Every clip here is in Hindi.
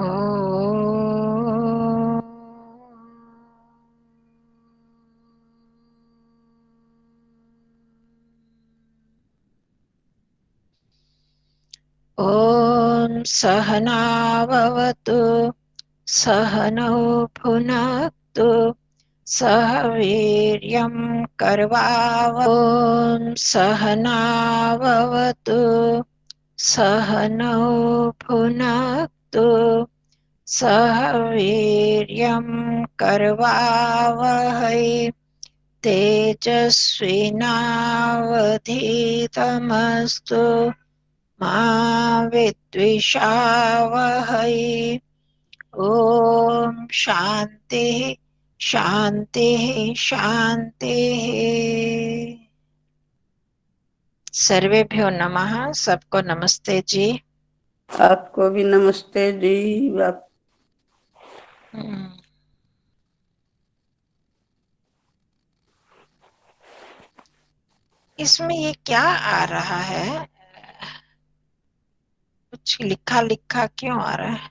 ॐ सहनाववतु सहनौ भुनक्तु सह वीर्यं करवावहै। ॐ सहनाववतु सहनौ भुनक्तु सह वीर्यं करवावहै। तेजस्विनावधीतमस्तु मा विद्विषावहै। ॐ शान्तिः शान्तिः शान्तिः। सर्वेभ्यो नमः। सबको नमस्ते जी। आपको भी नमस्ते जी। आप इसमें ये क्या आ रहा है? कुछ लिखा लिखा क्यों आ रहा है?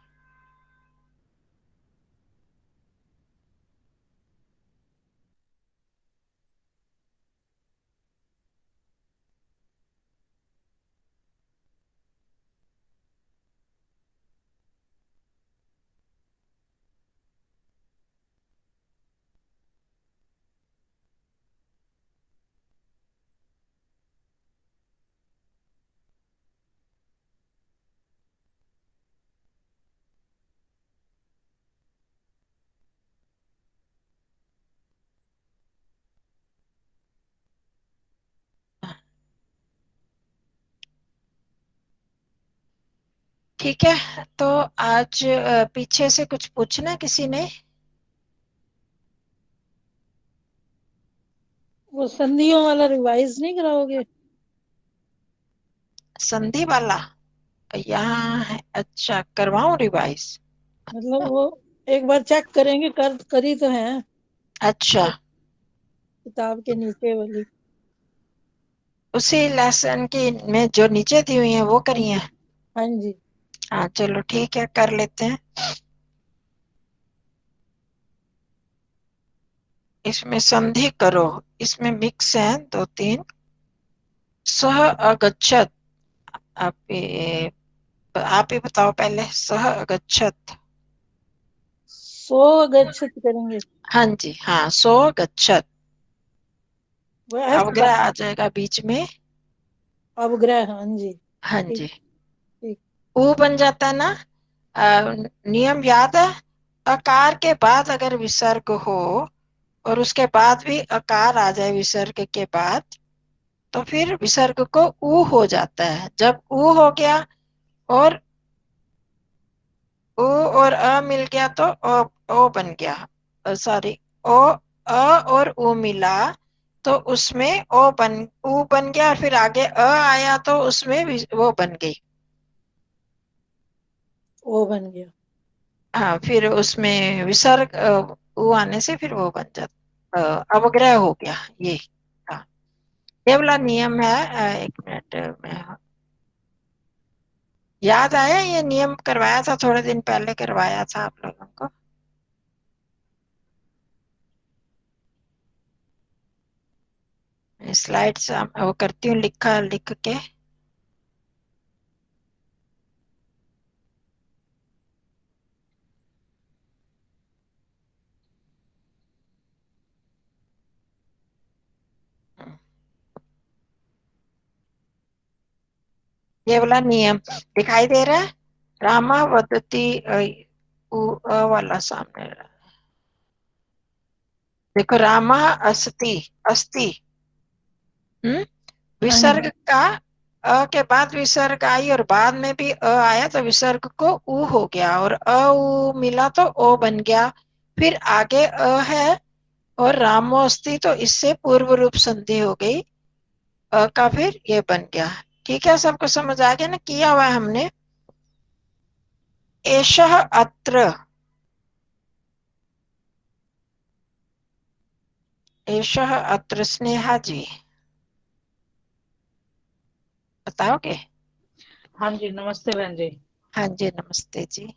ठीक है, तो आज पीछे से कुछ पूछना किसी ने? वो संधियों वाला रिवाइज नहीं कराओगे? संधि वाला यहाँ है। अच्छा, करवाऊं रिवाइज? मतलब वो एक बार चेक करेंगे, करी तो है अच्छा, किताब के नीचे वाली। उसी लेसन की में जो नीचे दी हुई है वो करी है। हाँ जी। हाँ चलो ठीक है, कर लेते हैं। इसमें संधि करो, इसमें मिक्स है दो तीन। सह अगच्छत। आप ही बताओ पहले। सह अगच्छत। सो गच्छत करेंगे। हाँ जी, हाँ, सो गच्छत। वो है अवग्रह आ जाएगा बीच में। अवग्रह। हाँ जी। हाँ ठीक जी। ठीक। ऊ बन जाता है ना। नियम याद है? अकार के बाद अगर विसर्ग हो और उसके बाद भी अकार आ जाए विसर्ग के बाद, तो फिर विसर्ग को ऊ हो जाता है। जब ऊ हो गया और ऊ और अ मिल गया तो ओ बन गया। सॉरी, ओ अ और ऊ मिला तो उसमें ऊ बन गया, और फिर आगे अ आया तो उसमें वो बन गई। ओ बन गया। हाँ, फिर उसमें विसर्ग ऊ आने से फिर वो बन जाता, अवग्रह हो गया ये। हाँ, ये वाला नियम है। एक मिनट में याद आया, ये नियम करवाया था थोड़े दिन पहले, करवाया था आप लोगों को। स्लाइड्स वो करती हूँ लिख के। ये वाला नियम दिखाई दे रहा है। रामा वदती वाला सामने रहा। देखो, रामा अस्ति अस्ति। हाँ जी। विसर्ग का अ के बाद विसर्ग आई और बाद में भी अ आया तो विसर्ग को ऊ हो गया, और अ ऊ मिला तो ओ बन गया। फिर आगे अ है और रामोस्ती, तो इससे पूर्व रूप संधि हो गई। अ का फिर ये बन गया। ठीक है, सबको समझ आ गया ना? किया हुआ है हमने। एषः अत्र। एषः अत्र, स्नेहा जी बताओगे? हाँ जी, नमस्ते बहन जी। हाँ जी, नमस्ते जी।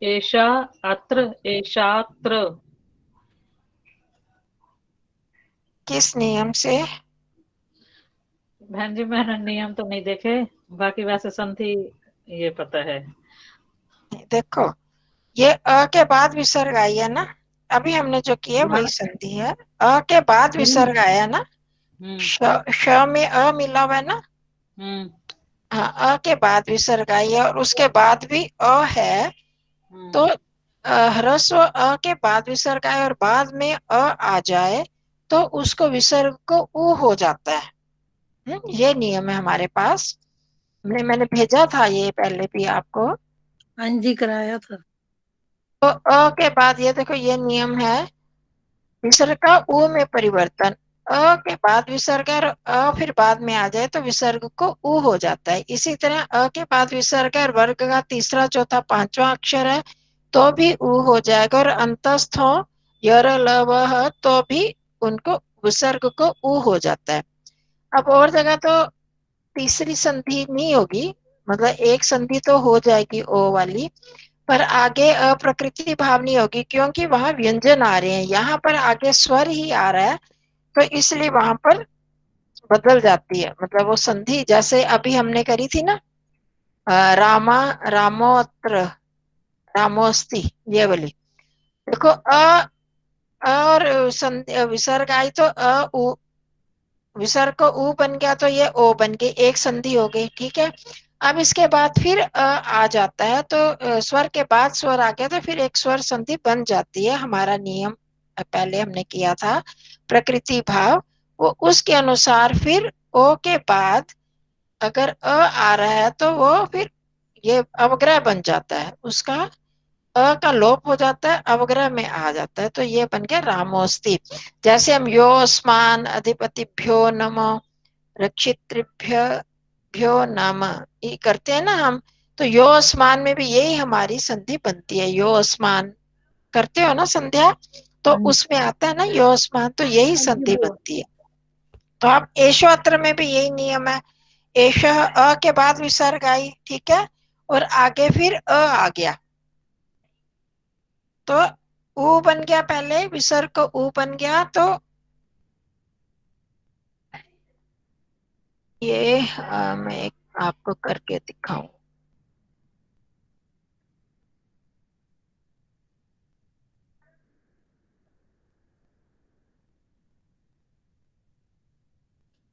एषा, अत्र, एषात्र। किस नियम से? बहन जी मैंने नियम तो नहीं देखे, बाकी वैसे संधि ये पता है। देखो, ये अ के बाद विसर्ग आई है ना, अभी हमने जो किया हाँ। वही संधि है। अ के बाद विसर्ग आया ना, हम्म। श में अ मिला हुआ है ना। हम्म। हाँ, अ के बाद विसर्ग आई है और उसके बाद भी अ है, तो ह्रस्व अ के बाद विसर्ग आए और बाद में अ आ जाए तो उसको विसर्ग को उ हो जाता है। ये नियम है हमारे पास। मैंने भेजा था ये पहले भी आपको। हाँ जी, कराया था। तो अ के बाद ये देखो, ये नियम है विसर्ग का उ में परिवर्तन। अ के बाद विसर्ग है और अ फिर बाद में आ जाए तो विसर्ग को उ हो जाता है। इसी तरह अ के बाद विसर्ग है और वर्ग का तीसरा चौथा पांचवा अक्षर है तो भी उ हो जाएगा, और अंतस्थ हो यर ल व ह तो भी उनको विसर्ग को उ हो जाता है। अब और जगह तो तीसरी संधि नहीं होगी, मतलब एक संधि तो हो जाएगी ओ वाली, पर आगे अप्रकृति भाव नहीं होगी क्योंकि वहां व्यंजन आ रहे हैं। यहाँ पर आगे स्वर ही आ रहा है तो इसलिए वहां पर बदल जाती है, मतलब वो संधि जैसे अभी हमने करी थी ना, रामा रामोत्र रामोस्ति, ये वाली। देखो और विसर्ग आई तो विसर्ग को उ बन गया तो ये ओ बन गई, एक संधि हो गई, ठीक है। अब इसके बाद फिर आ जाता है तो स्वर के बाद स्वर आ गया तो फिर एक स्वर संधि बन जाती है। हमारा नियम पहले हमने किया था प्रकृति भाव, वो उसके अनुसार फिर ओ के बाद अगर अ आ रहा है तो वो फिर ये अवग्रह बन जाता है, उसका अ का लोप हो जाता है, अवग्रह में आ जाता है, तो ये बन गया रामोस्ति। जैसे हम योस्मान अधिपतिभ्यो नमो रक्षितृभ्य भ्यो नमः ये करते हैं ना हम, तो योस्मान में भी यही हमारी संधि बनती है। योस्मान करते हो ना संध्या, तो हाँ उसमें आता है ना योस्मान, तो यही जी, संधि बनती है। तो अब एशोत्र में भी यही नियम है। एश अ के बाद विसर्ग आई, ठीक है, और आगे फिर अ आ गया तो ऊ बन गया, पहले विसर्ग को ऊ बन गया तो ये मैं एक आपको करके दिखाऊं।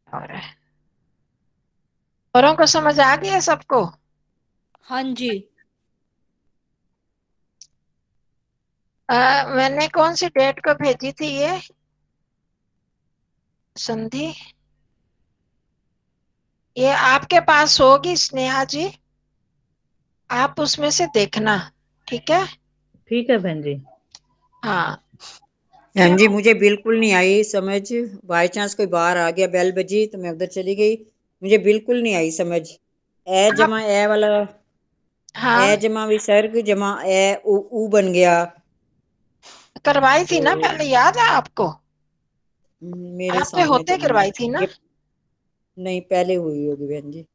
और औरों को समझ आ गया सबको? हाँ जी। मैंने कौन सी डेट को भेजी थी ये संधि? ये आपके पास होगी स्नेहा जी, आप उसमें से देखना, ठीक है। ठीक है बहन जी। हाँ, हाँ जी, क्यों? मुझे बिल्कुल नहीं आई समझ। बाई चांस कोई बाहर आ गया, बेल बजी तो मैं उधर चली गई। मुझे बिल्कुल नहीं आई समझ। ए आप, जमा ए वाला, ए हाँ जमा विसर्ग जमा ए ऊ बन गया। करवाई थी तो ना पहले, याद है आपको? मेरे आपने सामने तो होते नहीं करवाई है थी ना? ये। नहीं, पहले हुई होगी बहन जी।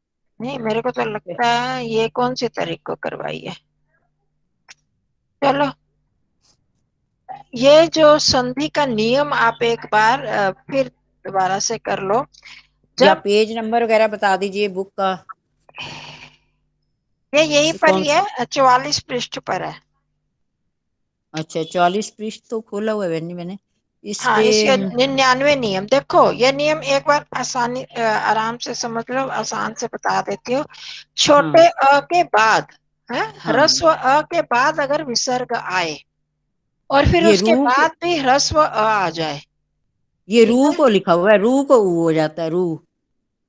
नहीं, मेरे को तो लगता है ये कौन सी तारीख को करवाई है। चलो, ये जो संधि का नियम आप एक बार फिर दोबारा से कर लो। या जब पेज नंबर वगैरह बता दीजिए बुक का। ये यहीं ये पर कौन ही सा? है, 44 पृष्ठ पर है। अच्छा, 40 पृष्ठ तो खोला हुआ है बहन जी मैंने इस हाँ, पे। इसके 99 नियम देखो, ये नियम एक बार आसानी आराम से समझ लो, आसान से बता देती हूँ। हाँ छोटे अ के बाद है, हाँ, ह्रस्व अ के बाद अगर विसर्ग आए और फिर ये उसके बाद भी ह्रस्व अ आ जाए, ये ठीक रू है, को लिखा हुआ है, रू को ऊ हो जाता है। रू,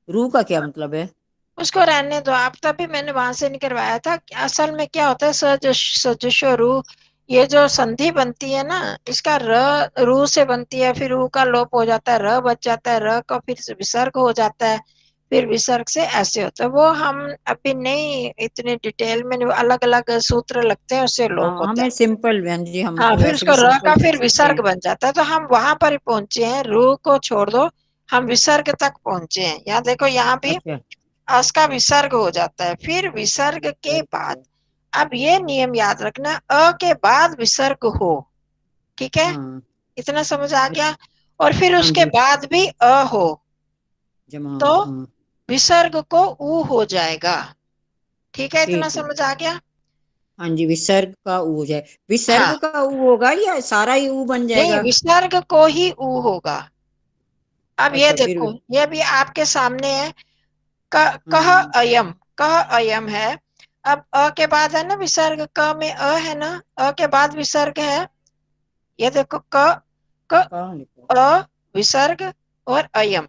रू का क्या मतलब है? उसको रहने दो आप। तभी मैंने वहां से निकलवाया था कि असल में क्या होता है, सजुषो रू, ये जो संधि बनती है ना, इसका र रू से बनती है, फिर रू का लोप हो जाता है, र बच जाता है, र का फिर विसर्ग हो जाता है, फिर विसर्ग से ऐसे होता है। वो हम अभी नहीं इतने डिटेल में, अलग अलग सूत्र लगते हैं, उससे लोप हाँ, होता है। हमें सिंपल बहन जी, हम हाँ, तो फिर वैसे उसको भी र का सिंपल फिर सीखते विसर्ग हैं। बन जाता है, तो हम वहां पर ही पहुंचे हैं, रू को छोड़ दो, हम विसर्ग तक पहुंचे हैं। यहाँ देखो, यहाँ भी अच्छा अस का विसर्ग हो जाता है, फिर विसर्ग के बाद अब ये नियम याद रखना, अ के बाद विसर्ग हो, ठीक है, हाँ इतना समझ आ गया। और फिर हाँ उसके जी, बाद भी अ हो जमा तो हाँ। विसर्ग को ऊ हो जाएगा, ठीक है, इतना ठीक है। समझ आ गया। हाँ जी, विसर्ग का ऊ हो जाए, विसर्ग हाँ, का ऊ होगा या सारा ही ऊ बन नहीं, जाएगा? विसर्ग को ही ऊ होगा। अब ये अच्छा फिर। देखो, ये भी आपके सामने है, कह हाँ अयम, कह अयम है। अब अ के बाद है ना विसर्ग, क में अ है ना, अ के बाद विसर्ग है, ये देखो, क कहाँ लिखा? अ विसर्ग और अयम,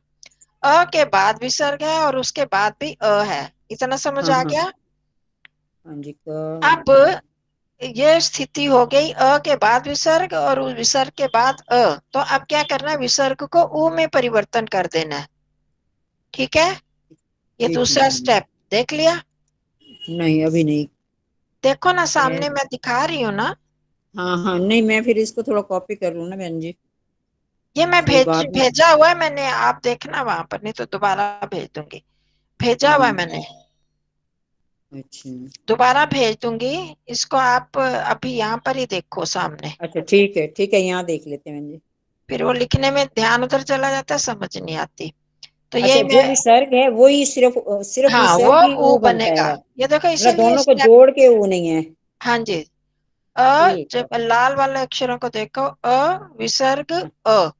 अ के बाद विसर्ग है और उसके बाद भी अ है, इतना समझ हाँ आ हाँ गया। हाँ जी, अब ये स्थिति हो गई, अ के बाद विसर्ग और उस विसर्ग के बाद अ, तो अब क्या करना है, विसर्ग को ऊ में परिवर्तन कर देना है, ठीक है, ये एक दूसरा मिनट। स्टेप देख लिया। नहीं अभी नहीं। देखो ना, ए, सामने मैं दिखा रही हूँ ना, हाँ हाँ, नहीं मैं फिर इसको थोड़ा कॉपी कर लूँ ना बहन जी, ये मैं फिर बाद में। भेजा हुआ है मैंने, आप देखना वहां पर, नहीं तो दोबारा भेज दूंगी, भेजा हुआ है हम्म, मैंने, अच्छा दोबारा भेज दूंगी, इसको आप अभी यहाँ पर ही देखो सामने, अच्छा, ठीक है, यहाँ देख लेते हैं बहन जी। फिर वो लिखने में ध्यान उधर चला जाता है, समझ नहीं आती, तो अच्छा, यही जो मैं, विसर्ग है वो ही सिर्फ सिर्फ हाँ, वो विसर्ग ही ऊ ऊ बनता बनेगा, है, ये देखो, मतलब इसीलिए दोनों को स्टेप, जोड़ के ऊ नहीं है? हाँ जी, अ, ठीक है। जब लाल वाले अक्षरों को देखो, विसर्ग हाँ अ,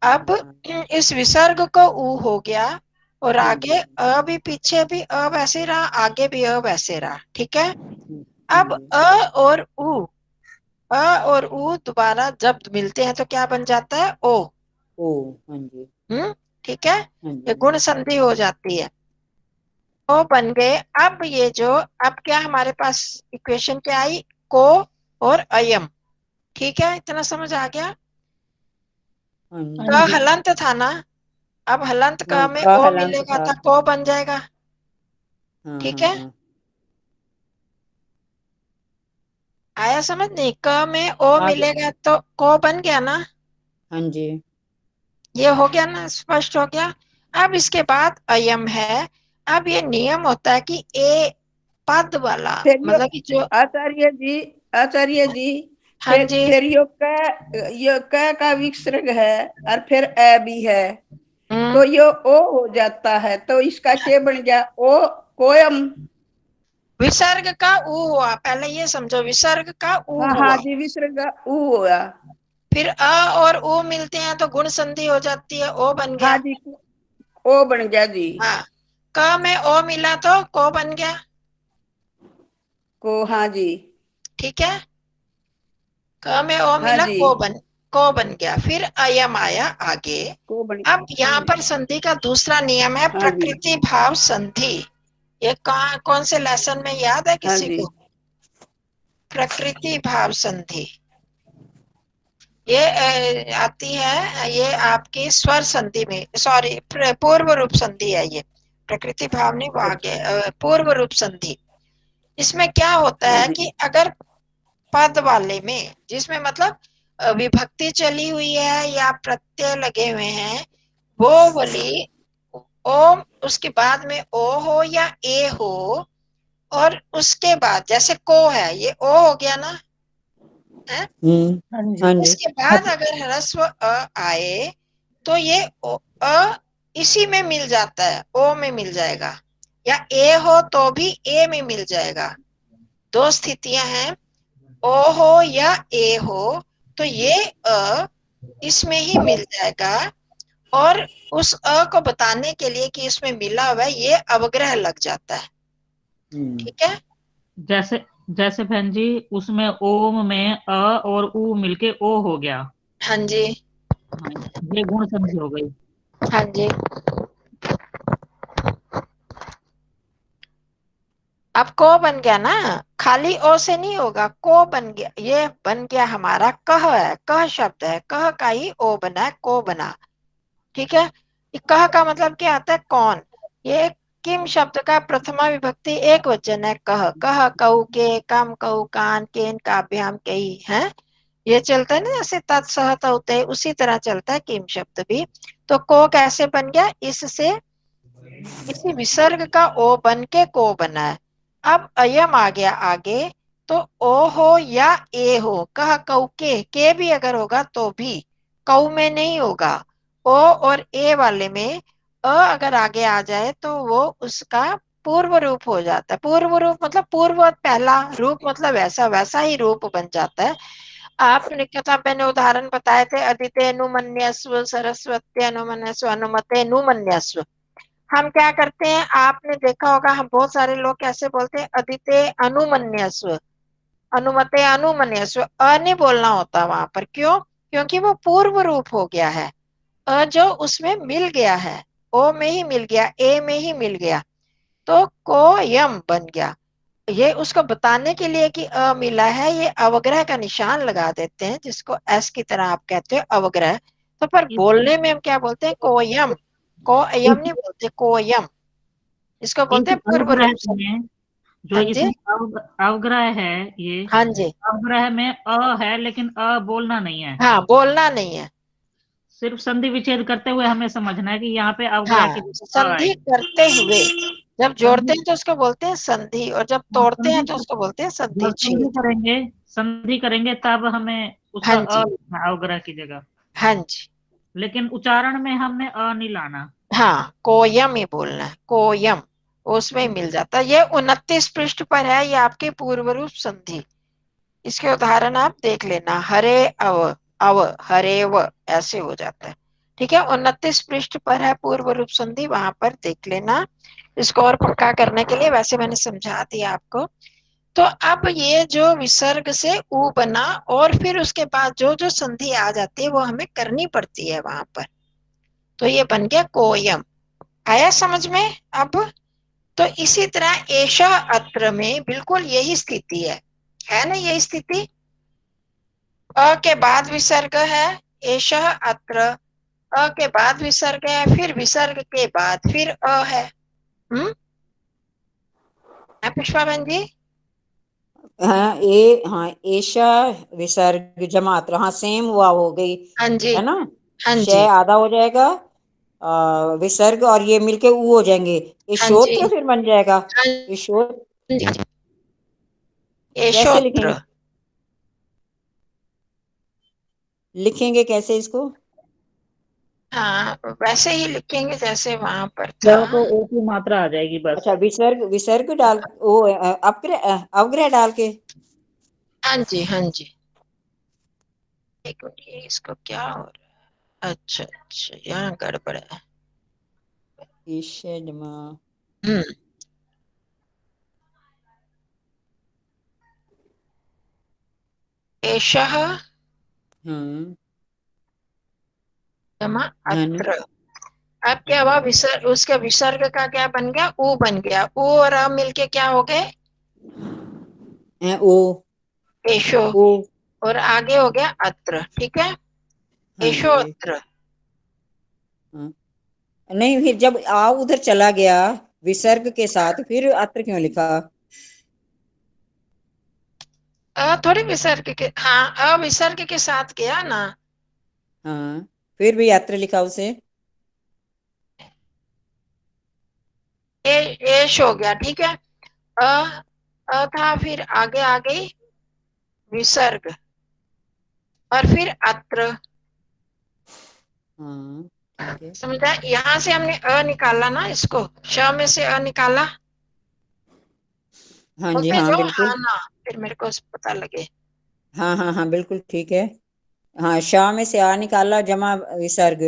अब हाँ इस विसर्ग को ऊ हो गया, और हाँ आगे भी, पीछे भी वैसे ही रहा, आगे भी वैसे रहा, ठीक है। हाँ अब जी, और ऊ, अ और ऊ दोबारा जब मिलते हैं तो क्या बन जाता है, ओ। ओ हाँ जी, ठीक है, हाँ ये जी, गुण संधि हो जाती है, ओ बन गए। अब ये जो, अब क्या हमारे पास इक्वेशन क्या आई, को और अयम, ठीक है, इतना समझ आ गया। हाँ हाँ क जी। हलंत था ना, अब हलंत क हाँ, में का ओ हलंत मिलेगा था। तो को बन जाएगा, हाँ ठीक हाँ है, हाँ आया समझ, नहीं, क में ओ आगे। मिलेगा तो को बन गया ना, हाँ जी, ये हो गया ना, स्पष्ट हो गया। अब इसके बाद अयम है, अब ये नियम होता है कि ए पद वाला, फिर यो मतलब कि जो, आचार्य जी, आचार्य जी, हाँ जी, फिर यो क का विसर्ग है और फिर ए भी है, हम्म, तो यो ओ हो जाता है, तो इसका क्या बन गया, ओ कोयम। विसर्ग का ऊ हुआ, पहले ये समझो, विसर्ग का ऊ हाँ हाँ हुआ, जी, विसर्ग ऊ हुआ। फिर अ और ऊ मिलते हैं तो गुण संधि हो जाती है, ओ बन हाँ गया। जी, ओ बन गया जी। हाँ, क में ओ मिला तो को बन गया, को हाँ जी, ठीक है, क में ओ हाँ मिला, जी, को बन गया, फिर अयम आया आगे। को बन अब यहाँ गया। पर संधि का दूसरा नियम है हाँ जी, प्रकृति भाव संधि, ये कहाँ, कौन से लेसन में याद है हाँ किसी जी, को, प्रकृति भाव संधि, ये आती है, ये आपकी स्वर संधि में, सॉरी, पूर्व रूप संधि है ये, प्रकृति भाव नहीं, वो आगे अच्छा, पूर्व रूप संधि। इसमें क्या होता हाँ है जी, कि अगर पद वाले में, जिसमें मतलब विभक्ति चली हुई है या प्रत्यय लगे हुए हैं, वो वाली ओम, उसके बाद में ओ हो या ए हो, और उसके बाद जैसे को है, ये ओ हो गया ना, है, हाँ जी। हाँ जी, इसके बाद अगर ह्रस्व अ आए तो ये अ इसी में मिल जाता है, ओ में मिल जाएगा, या ए हो तो भी ए में मिल जाएगा, दो स्थितियां हैं, ओ हो या ए हो, तो ये अ इसमें ही मिल जाएगा, और उस अ को बताने के लिए कि इसमें मिला हुआ है, ये अवग्रह लग जाता है, ठीक है, जैसे जैसे बहन जी, उसमें ओम में अ और उ मिलके ओ हो गया। हाँ जी, हाँ, ये गुण संधि हो गई। हाँ जी। अब को बन गया ना, खाली ओ से नहीं होगा, को बन गया, ये बन गया हमारा कह है, कह शब्द है, कह का ही ओ बना है, को बना, ठीक है। ये कह का मतलब क्या आता है, कौन, ये किम शब्द का प्रथमा विभक्ति एक वचन है, कह, कह कऊ के, कम कऊ कान, केन काभ्याम कई है, ये चलता है ना, जैसे तत्सह तौते, उसी तरह चलता है किम शब्द भी। तो को कैसे बन गया, इससे इसी विसर्ग का ओ बन के को बना है, अब अयम आ गया आगे, तो ओ हो या ए हो, कह कऊ के भी अगर होगा तो भी कऊ में नहीं होगा। ओ और ए वाले में अगर आगे आ जाए तो वो उसका पूर्व रूप हो जाता है। पूर्व रूप मतलब पूर्व पहला, रूप मतलब वैसा वैसा ही रूप बन जाता है। आपने कहा मैंने उदाहरण बताए थे, अदिते अनुमन्यस्व, सरस्वती अनुमन्यस्व, अनुमते अनुमन्यस्व। हम क्या करते हैं, आपने देखा होगा हम बहुत सारे लोग कैसे बोलते हैं, अदिते अनुमन्यस्व, अनुमते अनुमन्यस्व, नहीं बोलना होता वहां पर। क्यों? क्योंकि वो पूर्व रूप हो गया है। जो उसमें मिल गया है, ओ में ही मिल गया, ए में ही मिल गया, तो कोयम बन गया। ये उसको बताने के लिए कि मिला है, ये अवग्रह का निशान लगा देते हैं, जिसको एस की तरह आप कहते हो अवग्रह। तो पर इस बोलने में हम क्या बोलते हैं, कोयम। कोयम नहीं बोलते, कोयम। इसको इस बोलते हैं पूर्व अवग्रह रूप से। में जो हाँ जी, इसमें अवग्रह है, ये हाँ जी, अवग्रह में अ है लेकिन अ बोलना नहीं है। हाँ बोलना नहीं है। सिर्फ संधि विच्छेद करते हुए हमें समझना है कि यहाँ पे अवग्रह की हाँ, जगह अ संधि आएगी। करते हुए, जब जोड़ते संधि, हैं तो उसको बोलते हैं संधि, और जब हाँ, तोड़ते हैं तो उसको बोलते हैं संधि जब संधि छेद। करेंगे, संधि करेंगे तब हमें उसका हाँ अ जी, लिखना है अवग्रह की जगह। हाँ जी, लेकिन उच्चारण में हमने अ नहीं लाना। हाँ कोयम ही बोलना है, कोयम। उसमें ही मिल जाता है। ये 29 पृष्ठ पर है, ये आपके पूर्व रूप संधि। इसके उदाहरण आप देख लेना, हरे अव, अव हरे व, ऐसे हो जाता है। ठीक है, 29 पृष्ठ पर है पूर्व रूप संधि, वहां पर देख लेना। इसको और पक्का करने के लिए वैसे मैंने समझा दिया आपको। तो अब ये जो विसर्ग से ऊ बना, और फिर उसके बाद जो जो संधि आ जाती है वो हमें करनी पड़ती है वहां पर, तो ये बन गया कोयम। आया समझ में अब? तो इसी तरह एषा अत्र में बिल्कुल यही स्थिति है ना, यही स्थिति। अ के बाद विसर्ग है, एषा अत्र, अ के बाद विसर्ग है, फिर विसर्ग के बाद फिर अ है। है पुष्पा बहन जी? हाँ हाँ एशा विसर्ग जमात्र, हाँ सेम हुआ हो गई, हाँ जी, है ना। हाँ जी, शय आधा हो जाएगा, विसर्ग और ये मिलके ऊ हो जाएंगे, ये हाँ जी, श्रोत्र फिर बन जाएगा। हाँ ये श्रोत्र जी, कैसे एषोत्र। लिखेंगे, लिखेंगे कैसे इसको? हाँ वैसे ही लिखेंगे जैसे वहां पर था। जब को ओ की मात्रा आ जाएगी बस। अच्छा विसर्ग, विसर्ग डाल वो अवग्रह डाल के। हाँ जी, हाँ जी, एक मिनट, ये इसको क्या हो रहा है? अच्छा अच्छा, यहाँ गड़बड़ है। ईशे जमा, हम्म, एषः हम्म, जमा धन, अत्र। अब क्या हुआ, विसर्ग, उसका विसर्ग का क्या बन गया, ऊ बन गया। ऊ और अ मिलके क्या हो गए, ओ, एशो। ओ, और आगे हो गया अत्र, ठीक है, हाँ एशो जी, अत्र। हाँ। नहीं फिर जब आ उधर चला गया विसर्ग के साथ, फिर अत्र क्यों लिखा? थोड़ी विसर्ग के, हाँ विसर्ग के साथ गया ना। हाँ फिर भी अत्र लिखा उसे। ए, एश हो गया, ठीक है। अ था, फिर आगे आ गई विसर्ग, और फिर अत्र। हाँ ठीक है, समझा? यहां से हमने अ निकाला ना, इसको श में से अ निकाला। हाँ जी, बोलते हाँ जो बिल्कुल, हाँ ना, फिर मेरे को पता लगे। हाँ हाँ हाँ बिल्कुल ठीक है। हाँ शाह में से आ निकाला, जमा विसर्ग,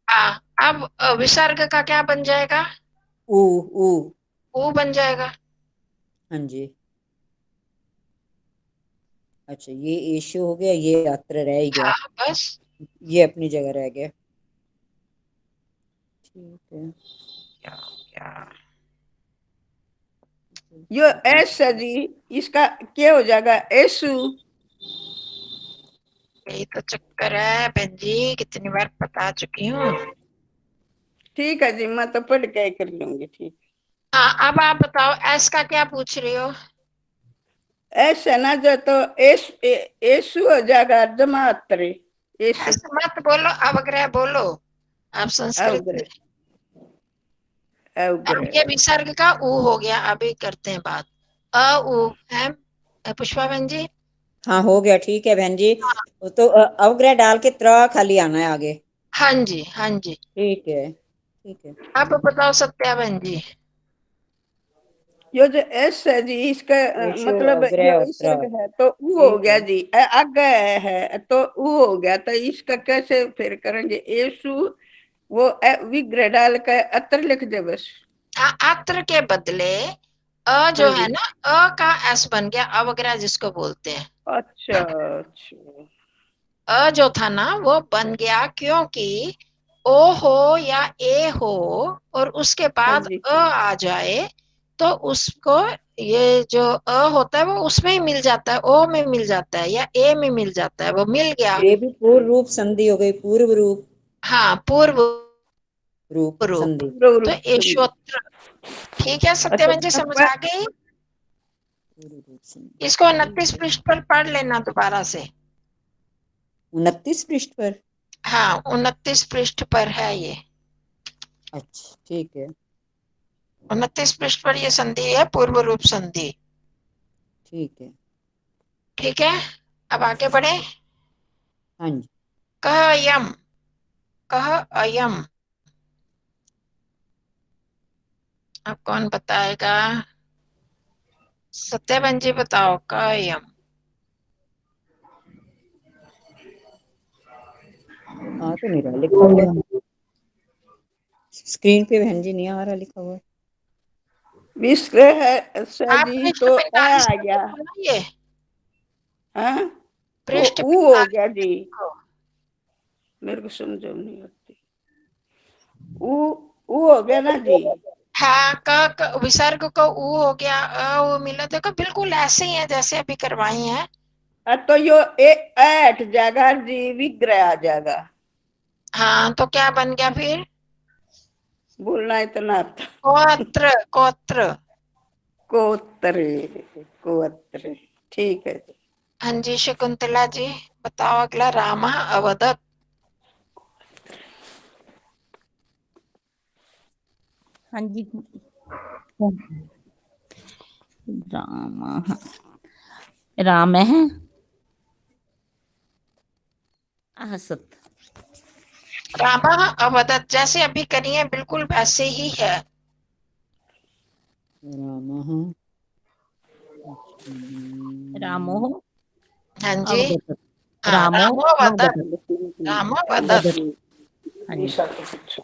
हाँ, अब विसर्ग का क्या बन जाएगा, ऊ, ऊ, ऊ बन जाएगा। हाँ जी। अच्छा ये इशू हो गया, ये अत्र रह ही गया, हाँ बस। ये अपनी जगह रह गया। ठीक है, क्या क्या, यो एस है जी, इसका क्या हो जाएगा, एसु। यही तो चक्कर है बहन जी, कितनी बार बता चुकी हूँ। ठीक है जी, मैं तो पढ़ के कर लूंगी। ठीक, हाँ, अब आप बताओ एस का क्या पूछ रही हो? एस है ना जो, तो एसु हो जाएगा जमात्रे, एसु ऐसे मत बोलो, अवग्रह बोलो, आप संस्कृत में। अवग्रह, अब अवग्रह। ये विसर्ग का ऊ हो गया, अभी करते हैं बात। उ है पुष्पा बहन जी। हाँ हो गया, ठीक है बहन जी। तो अवग्रह डाल के त्र खाली आना है आगे। हाँ जी हाँ जी। ठीक है ठीक है। आप बताओ सत्या बहन जी। यो जो एस है जी, इसका पेशो मतलब अवग्रह यो और त्र। विसर्ग है तो ऊ हो ठीक गया है। जी। आगे है तो ऊ हो गया, तो इसका कैसे फिर करेंगे? एसु वो विग्रह डाल के अत्र लिख दे बस। हाँ, आत्र के बदले जो हाँ है जी। ना, का एस बन गया, अवग्रह जिसको बोलते हैं। अच्छा अच्छा। जो था ना वो बन गया क्योंकि ओ हो या ए हो और उसके हाँ बाद जी। आ जाए तो उसको, ये जो होता है वो उसमें ही मिल जाता है, ओ में मिल जाता है या ए में मिल जाता है, वो मिल गया। ये भी पूर्व रूप संधि हो गई, पूर्व रूप हाँ, पूर्व रूप रूप। संधि। पूर्व तो रूप संधि। एशोत्र। ठीक है अच्छा सत्यवन जी, समझ आ गई? पूर्व रूप संधि। इसको ठीक 29 है। पृष्ठ पर पढ़ लेना दोबारा से। 29 पृष्ठ पर। हाँ, 29 पृष्ठ पर है ये। अच्छा ठीक है। 29 पृष्ठ पर ये संधि है, पूर्व रूप संधि। ठीक है। ठीक है, अब आगे बढ़े। हाँ जी। कह अयम, कह अयम। अब कौन बताएगा? सत्यवन जी बताओ, कह अयम। आ तो नहीं रहा लिखा हुआ स्क्रीन पे बहन जी, नहीं आ रहा लिखा हुआ। विग्रह है सर आप जी, पृष्ठ तो आ 45 आ पर गया। देखो ना, ये हाँ, वो पृष्ठ ऊ हो 45 गया पे जी। देखो। मेरे को समझ नहीं आती। ऊ ऊ हो गया ना जी। हाँ, विसर्ग को ऊ हो गया, ऊ मिला, देखो बिल्कुल ऐसे ही है जैसे अभी करवाई है। तो यो ऐठ जाएगा जी, विग्रह आ जाएगा। हाँ, तो क्या बन गया फिर? बोलना इतना था। कोत्र, कोत्र। कोतरे, कोतरे। ठीक है जी। हाँ जी, शकुंतला जी बताओ अगला। रामा अवदत। हाँ जी। राम, राम है असत। रामा अवदत, जैसे अभी करी है बिल्कुल वैसे ही है। रामः रामो हाँ जी। अवगत। हाँ, रामो रामो अवदत, अवगत। रामो अवदत। अवगत। हाँ जी।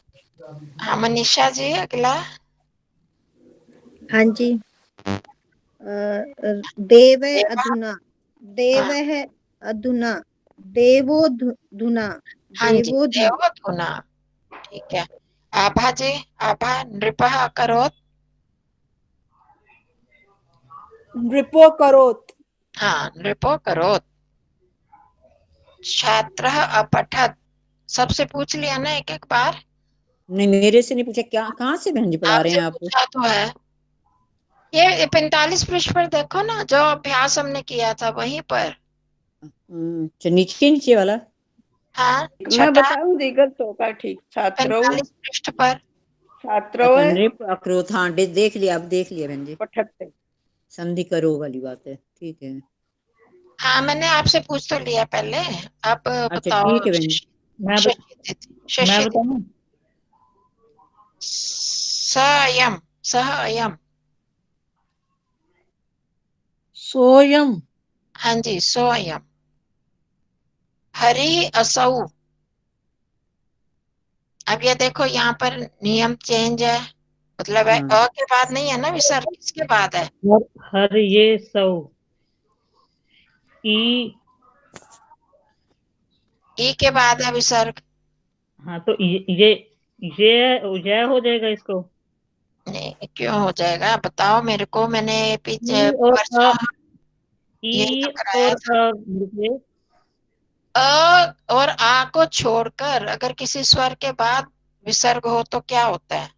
हाँ, मनीषा जी अगला। हाँ जी। देव देवा। अधुना, देव हाँ, है अधुना, देवो धुना, हाँ जी, देवो धुना। देवधुना। ठीक है। आभा जी, आभा नृपः करोत्। नृपो करोत्। हाँ, नृपो करोत्। छात्रः अपठत्। सबसे पूछ लिया ना एक एक बार? नहीं, मेरे से नहीं पूछा, क्या कहाँ से बहन जी पढ़ा रहे आपसे हैं आप? पूछा तो है। ये 45 पृष्ठ पर देखो ना, जो अभ्यास हमने किया था वहीं पर। अच्छा, नीचे नीचे वाला। हाँ, मैं छठा बताऊं दिगत होगा ठीक। छात्रों, 45 पृष्ठ पर। छात्रों अच्छा, नृप अक्रोध, हाँ देख लिया, अब देख लिया बहन जी। पठते। संधि करो वाली बात है, ठीक है। हाँ, मैंने आपसे पूछ तो लिया पहले। आप अच्छा बताओ ठीक है बहन जी। शशि दीदी, मैं शशि दीदी। बताऊं? सयम, सह अयम। सोयम। हाँ जी, सो अयम। हरि असौ। अब ये देखो यहाँ पर नियम चेंज है, मतलब है हाँ, के बाद नहीं है ना विसर्ग, किसके बाद है? हर ये सौ ई। ई के बाद है विसर्ग। हाँ तो ये हो जाएगा इसको। नहीं, क्यों हो जाएगा बताओ मेरे को, मैंने पीछे ई और अ, परसों यही ई तो कराया और था। मिलके और आ को छोड़कर अगर किसी स्वर के बाद विसर्ग हो तो क्या होता है?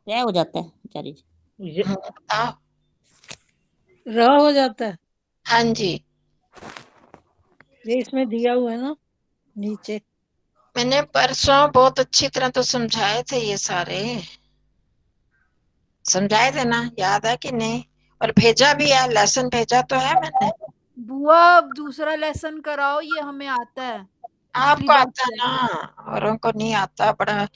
क्या हो जाता है आचार्य जी? ये बताओ। र हो जाता है। हाँ जी, ये इसमें दिया हुआ है ना नीचे। मैंने परसों बहुत अच्छी तरह तो समझाए थे ये सारे। समझाए थे ना, याद है कि नहीं? और भेजा भी है, लेसन भेजा तो है मैंने। बुआ अब दूसरा लेसन कराओ, ये हमें आता है। पिछली आपको बार आता है ना, औरों को नहीं आता पढ़ा।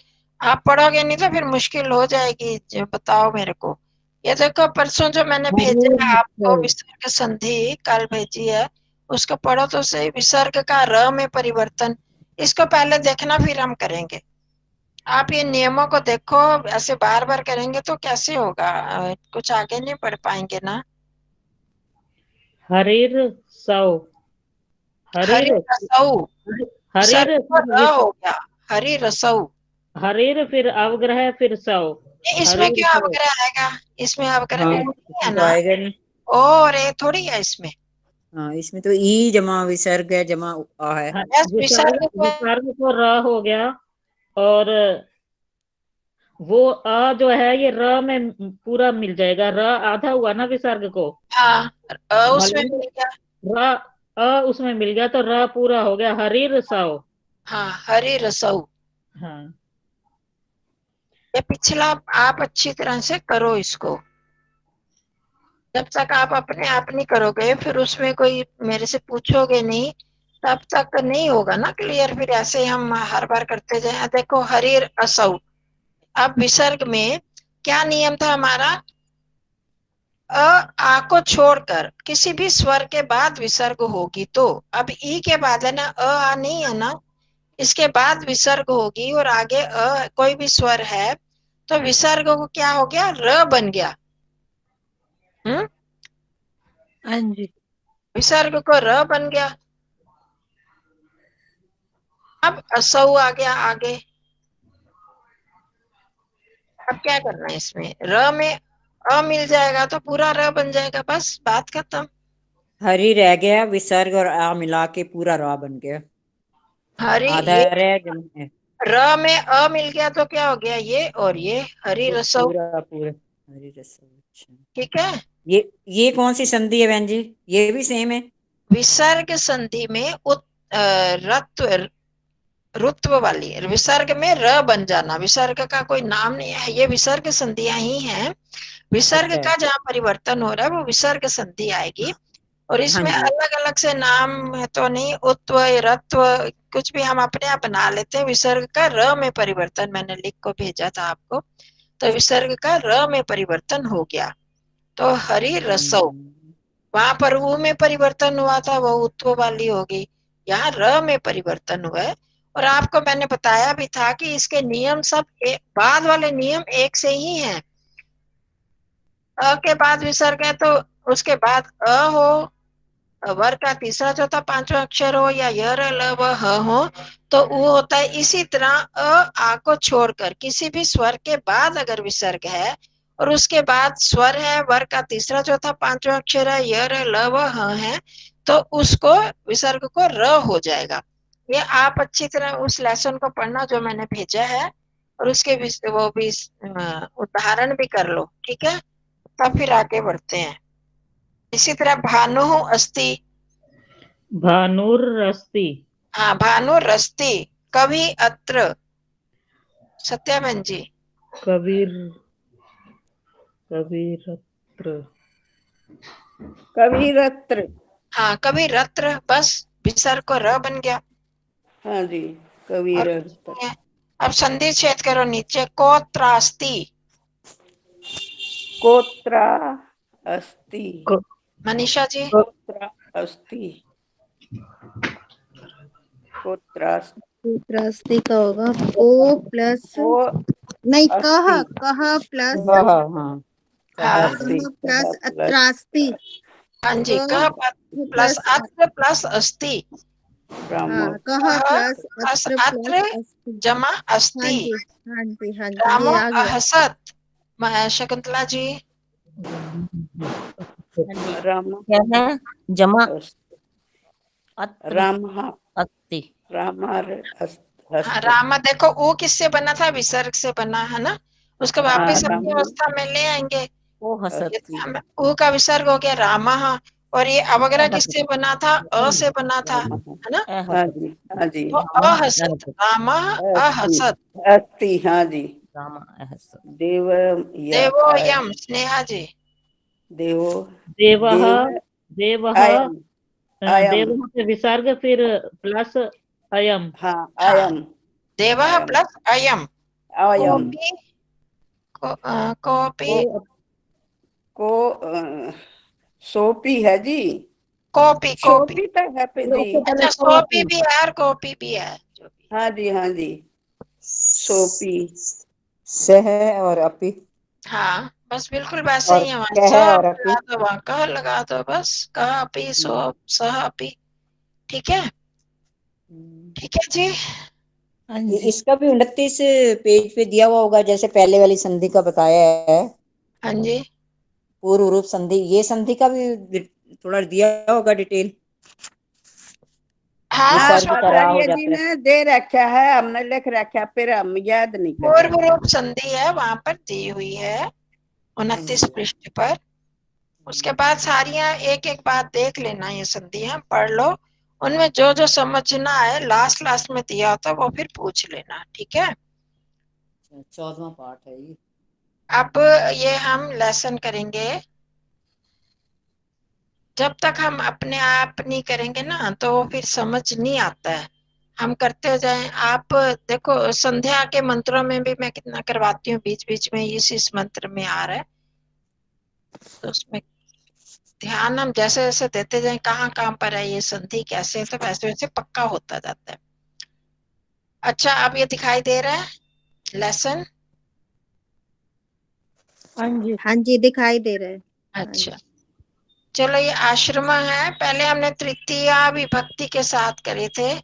आप पढ़ोगे नहीं तो फिर मुश्किल हो जाएगी। जो बताओ मेरे को, ये देखो परसों जो मैंने भेजा है आपको विसर्ग संधि कल भेजी है, उसको पढ़ो तो सही। विसर्ग का र में परिवर्तन, इसको पहले देखना फिर हम करेंगे। आप ये नियमों को देखो, ऐसे बार बार करेंगे तो कैसे होगा, कुछ आगे नहीं पढ़ पाएंगे ना। हरीर सौ, हरि हरीर रसऊ, हरीर विसर्ग को र हो गया, हरि रसऊ। हरीर फिर अवग्रह फिर सौ, इसमें हरीर क्यों सौ। अवग्रह आएगा? इसमें अवग्रह हाँ, नहीं है तो ना, आएगा नहीं। और ये थोड़ी है इसमें। हाँ, इसमें तो ई जमा विसर्ग है जमा आ है। हाँ, बस विसर्ग विसर्ग को र हो गया, और वो अ जो है ये र में पूरा मिल जाएगा। र आधा हुआ ना विसर्ग को, हाँ, उसमें मालूम मिल गया। र अ उसमें मिल गया तो र पूरा हो गया, हरीर सौ। हाँ, हरि रसऊ। हाँ, ये पिछला आप अच्छी तरह से करो इसको। जब तक आप अपने आप नहीं करोगे, फिर उसमें कोई मेरे से पूछोगे नहीं, तब तक नहीं होगा ना क्लियर। फिर ऐसे हम हर बार करते जाए। देखो हरीर असौ, अब विसर्ग में क्या नियम था हमारा? अ आ को छोड़कर किसी भी स्वर के बाद विसर्ग होगी तो, अब ई के बाद है ना, आ नहीं है ना, इसके बाद विसर्ग होगी और आगे कोई भी स्वर है तो विसर्ग को क्या हो गया? र बन गया। हाँ जी। विसर्ग को र बन गया। अब असौ आ गया आगे। अब क्या करना है इसमें? र में अ मिल जाएगा तो पूरा र बन जाएगा, बस बात खत्म। हरी रह गया, विसर्ग और आ मिला के पूरा रा बन गया। हरि आधा ये रह जमा र में अ मिल गया तो क्या हो गया? ये और ये हरि तो रसौ। पूरा पूरा हरी रसम। अच्छा, ठीक है। ये कौन सी संधि है बहन जी? ये भी सेम है? विसर्ग संधि में रत्व, रुत्व वाली, विसर्ग में र बन जाना, विसर्ग का कोई नाम नहीं है, ये विसर्ग संधियां ही हैं। विसर्ग अच्छा, का जहाँ परिवर्तन हो रहा है वो विसर्ग संधि आएगी। और हाँ इसमें जी। अलग अलग से नाम है तो नहीं, उत्व रत्व कुछ भी हम अपने आप बना लेते हैं। विसर्ग का र में परिवर्तन मैंने लिख को भेजा था आपको, तो विसर्ग का र में परिवर्तन हो गया तो हरि रसौ। वहां पर ऊ में परिवर्तन हुआ था, वो उत्व वाली होगी। यहाँ र में परिवर्तन हुआ है। और आपको मैंने बताया भी था कि इसके नियम सब बाद वाले नियम एक से ही हैं। अ के बाद विसर्ग है तो उसके बाद अ हो, वर्ग का तीसरा चौथा पांचवा अक्षर हो, या य र ल व ह हो तो वो होता है। इसी तरह आ को छोड़कर किसी भी स्वर के बाद अगर विसर्ग है और उसके बाद स्वर है, वर्ग का तीसरा चौथा पांचवा अक्षर है, य र ल व ह है, तो उसको विसर्ग को र हो जाएगा। ये आप अच्छी तरह उस लेसन को पढ़ना जो मैंने भेजा है, और उसके वो भी उदाहरण भी कर लो, ठीक है? तब फिर आगे बढ़ते हैं। इसी तरह भानु अस्ति, भानुर रस्ती, हाँ भानु रस्ती, कभी अत्र, सत्या बहन जी। कबीर कबीरत्र, कविरत्र। हाँ कभी रत्र, बस विसर्ग को र बन गया। हाँ जी, और कविरत्र। अब संधि छेद करो नीचे, कोत्रास्ति, कोत्रा अस्ति, मनीषा जी। कोत्रा अस्ति, कोत्रास्ति। सूत्रास्ति का होगा को प्लस को नहीं कह, अस्ति, कह प्लस हाँ हाँ अस्ति, कह प्लस प्लस अत्रास्ति, हाँ जी, कह प्लस अत्र प्लस अस्ति, ब्रह्म। कह कह प्लस प्लस अत्र अत्र प्लस अस्ति। जमा हाँ अस्ति। जी, हाँ जी, हाँ जी, रामो ये आ गया। अहसत, शकुंतला जी। राम क्या है? जमा अत्र राम अस्ति। रामार हाँ रामा, देखो ऊ किससे बना था? विसर्ग से बना है ना, उसको वापस अपनी अवस्था में ले आएंगे। ओ हसत। ऊ का विसर्ग हो गया रामा, और ये अवग्रह किससे बना था? अ से बना था, है ना? हाँ जी, हाँ जी। तो अहसत, रामा अहसत। अस्ति, हाँ जी। देवोयम स्नेहा जी। देवो देवः देव देवः अयम अयम देवः पे विसर्ग फिर प्लस अयम। हाँ हाँ, अयम देवः अयम प्लस अयम। अयम कोपी कोपी को को सोपी है जी। Copy copy. सोपी तो है पे जी। उससे पहले अच्छा, सोपी भी है और कॉपी भी है, जो भी। हाँ जी हाँ जी सोपी स है और अपी हाँ, बस बिल्कुल वैसे और ही है। कह स है और अपी। लगा दो, वहाँ कह लगा दो, बस कह अपी सो सह अपी। ठीक है, ठीक है जी। हाँ जी इसका भी 29 पेज पे दिया हुआ होगा, जैसे पहले वाली संधि का बताया है, हाँ जी, पूर्व रूप संधि। ये संधि का भी थोड़ा दिया होगा डिटेल, हाँ हाँ विसर्ग उसमें का रा हो आचार्य जी जाता है। ने दे रखा है, हमने लिख रखा फिर हम याद नहीं कर पूर्व रहे। रूप संधि है, वहां पर दी हुई है 29 पृष्ठ पर। उसके बाद सारियां एक एक बात देख लेना, ये संधियां पढ़ लो, उनमें जो जो समझना है लास्ट लास्ट में दिया होता है वो फिर पूछ लेना, ठीक है। 14वां पाठ है ये। अब ये हम लेसन करेंगे, जब तक हम अपने आप नहीं करेंगे ना तो वो फिर समझ नहीं आता है। हम करते जाएं। आप देखो, संध्या के मंत्रों में भी मैं कितना करवाती हूँ, बीच बीच में इस मंत्र में आ रहा है, तो उसमें ध्यान हम जैसे जैसे देते जाएं, कहाँ कहाँ पर है ये संधि कैसे है, तो वैसे वैसे पक्का होता जाता है। अच्छा, अब ये दिखाई दे रहा है लेसन? हाँ जी हाँ जी दिखाई दे रहा है। अच्छा, चलो ये आश्रम है। पहले हमने तृतीया विभक्ति के साथ करे थे,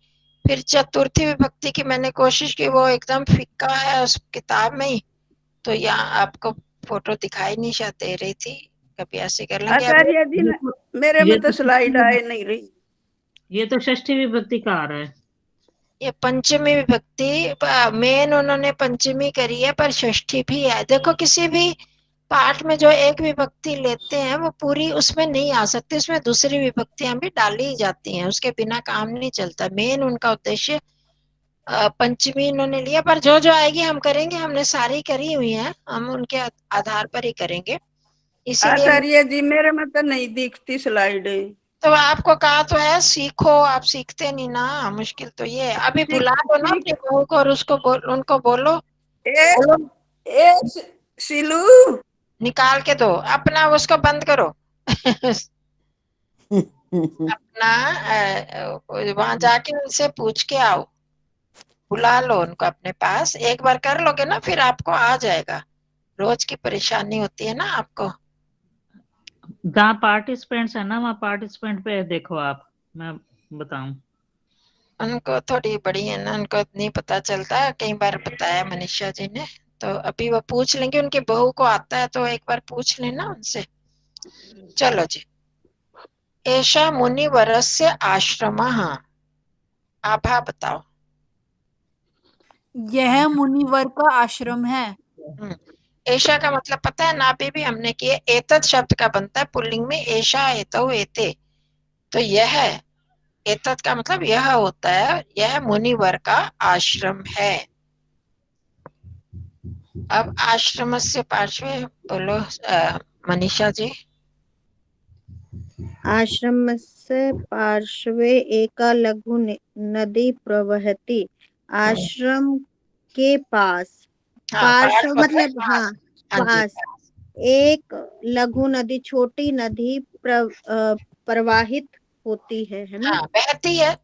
फिर चतुर्थी विभक्ति की मैंने कोशिश की, वो एकदम फिक्का है उस किताब में ही, तो यहाँ आपको फोटो दिखाई नहीं शायद दे रही थी। कभी ऐसे कर लेंगे। अब आचार्य जी ने मेरे में तो स्लाइड आए नहीं रही। ये तो षष्ठी विभक्ति का आ रहा है। ये पंचमी विभक्ति मेन उन्होंने पंचमी करी है, पर षष्ठी भी है। देखो, किसी भी पाठ में जो एक विभक्ति लेते हैं वो पूरी उसमें नहीं आ सकती, उसमें दूसरी विभक्तियां भी डाली जाती हैं, उसके बिना काम नहीं चलता। मेन उनका उद्देश्य पंचमी इन्होंने लिया, पर जो जो आएगी हम करेंगे, हमने सारी करी हुई है, हम उनके आधार पर ही करेंगे, इसीलिए। आचार्य जी मेरे में तो नहीं दिखती स्लाइड। तो आपको कहा तो है सीखो, आप सीखते नहीं ना, मुश्किल तो ये है। अभी बुला दो ना अपनी बहू को और उसको उनको बोलो बोलो, सिलू निकाल के दो अपना, उसको बंद करो अपना वहां जाके उनसे पूछ के आओ, बुला लो उनको अपने पास। एक बार कर लोगे ना फिर आपको आ जाएगा। रोज की परेशानी होती है ना आपको। जहाँ पार्टिसिपेंट्स है ना, वहाँ पार्टिसिपेंट पे देखो आप, मैं बताऊं। उनको थोड़ी बड़ी है ना, उनको नहीं पता चलता, कई बार बताया मनीषा जी ने, तो अभी वो पूछ लेंगे, उनकी बहू को आता है तो एक बार पूछ लेना उनसे। चलो जी, एषा मुनिवरस्य आश्रमः। आभा बताओ। यह मुनिवर का आश्रम है। एषा का मतलब पता है, नाभि भी हमने किए। एतत् शब्द का बनता है पुल्लिंग में एषा एतौ एते, तो यह एतत् का मतलब यह होता है, यह मुनिवर का आश्रम है। अब आश्रम से पार्श्वे बोलो मनीषा जी। आश्रमस्य पार्श्वे एका लघु नदी प्रवहति। आश्रम के पास, हाँ, पार्श्व पार्श्व मतलब मतलब हाँ हाँ जी, पास, एक लघु नदी छोटी नदी प्रवाहित होती है ना। हाँ बहती है।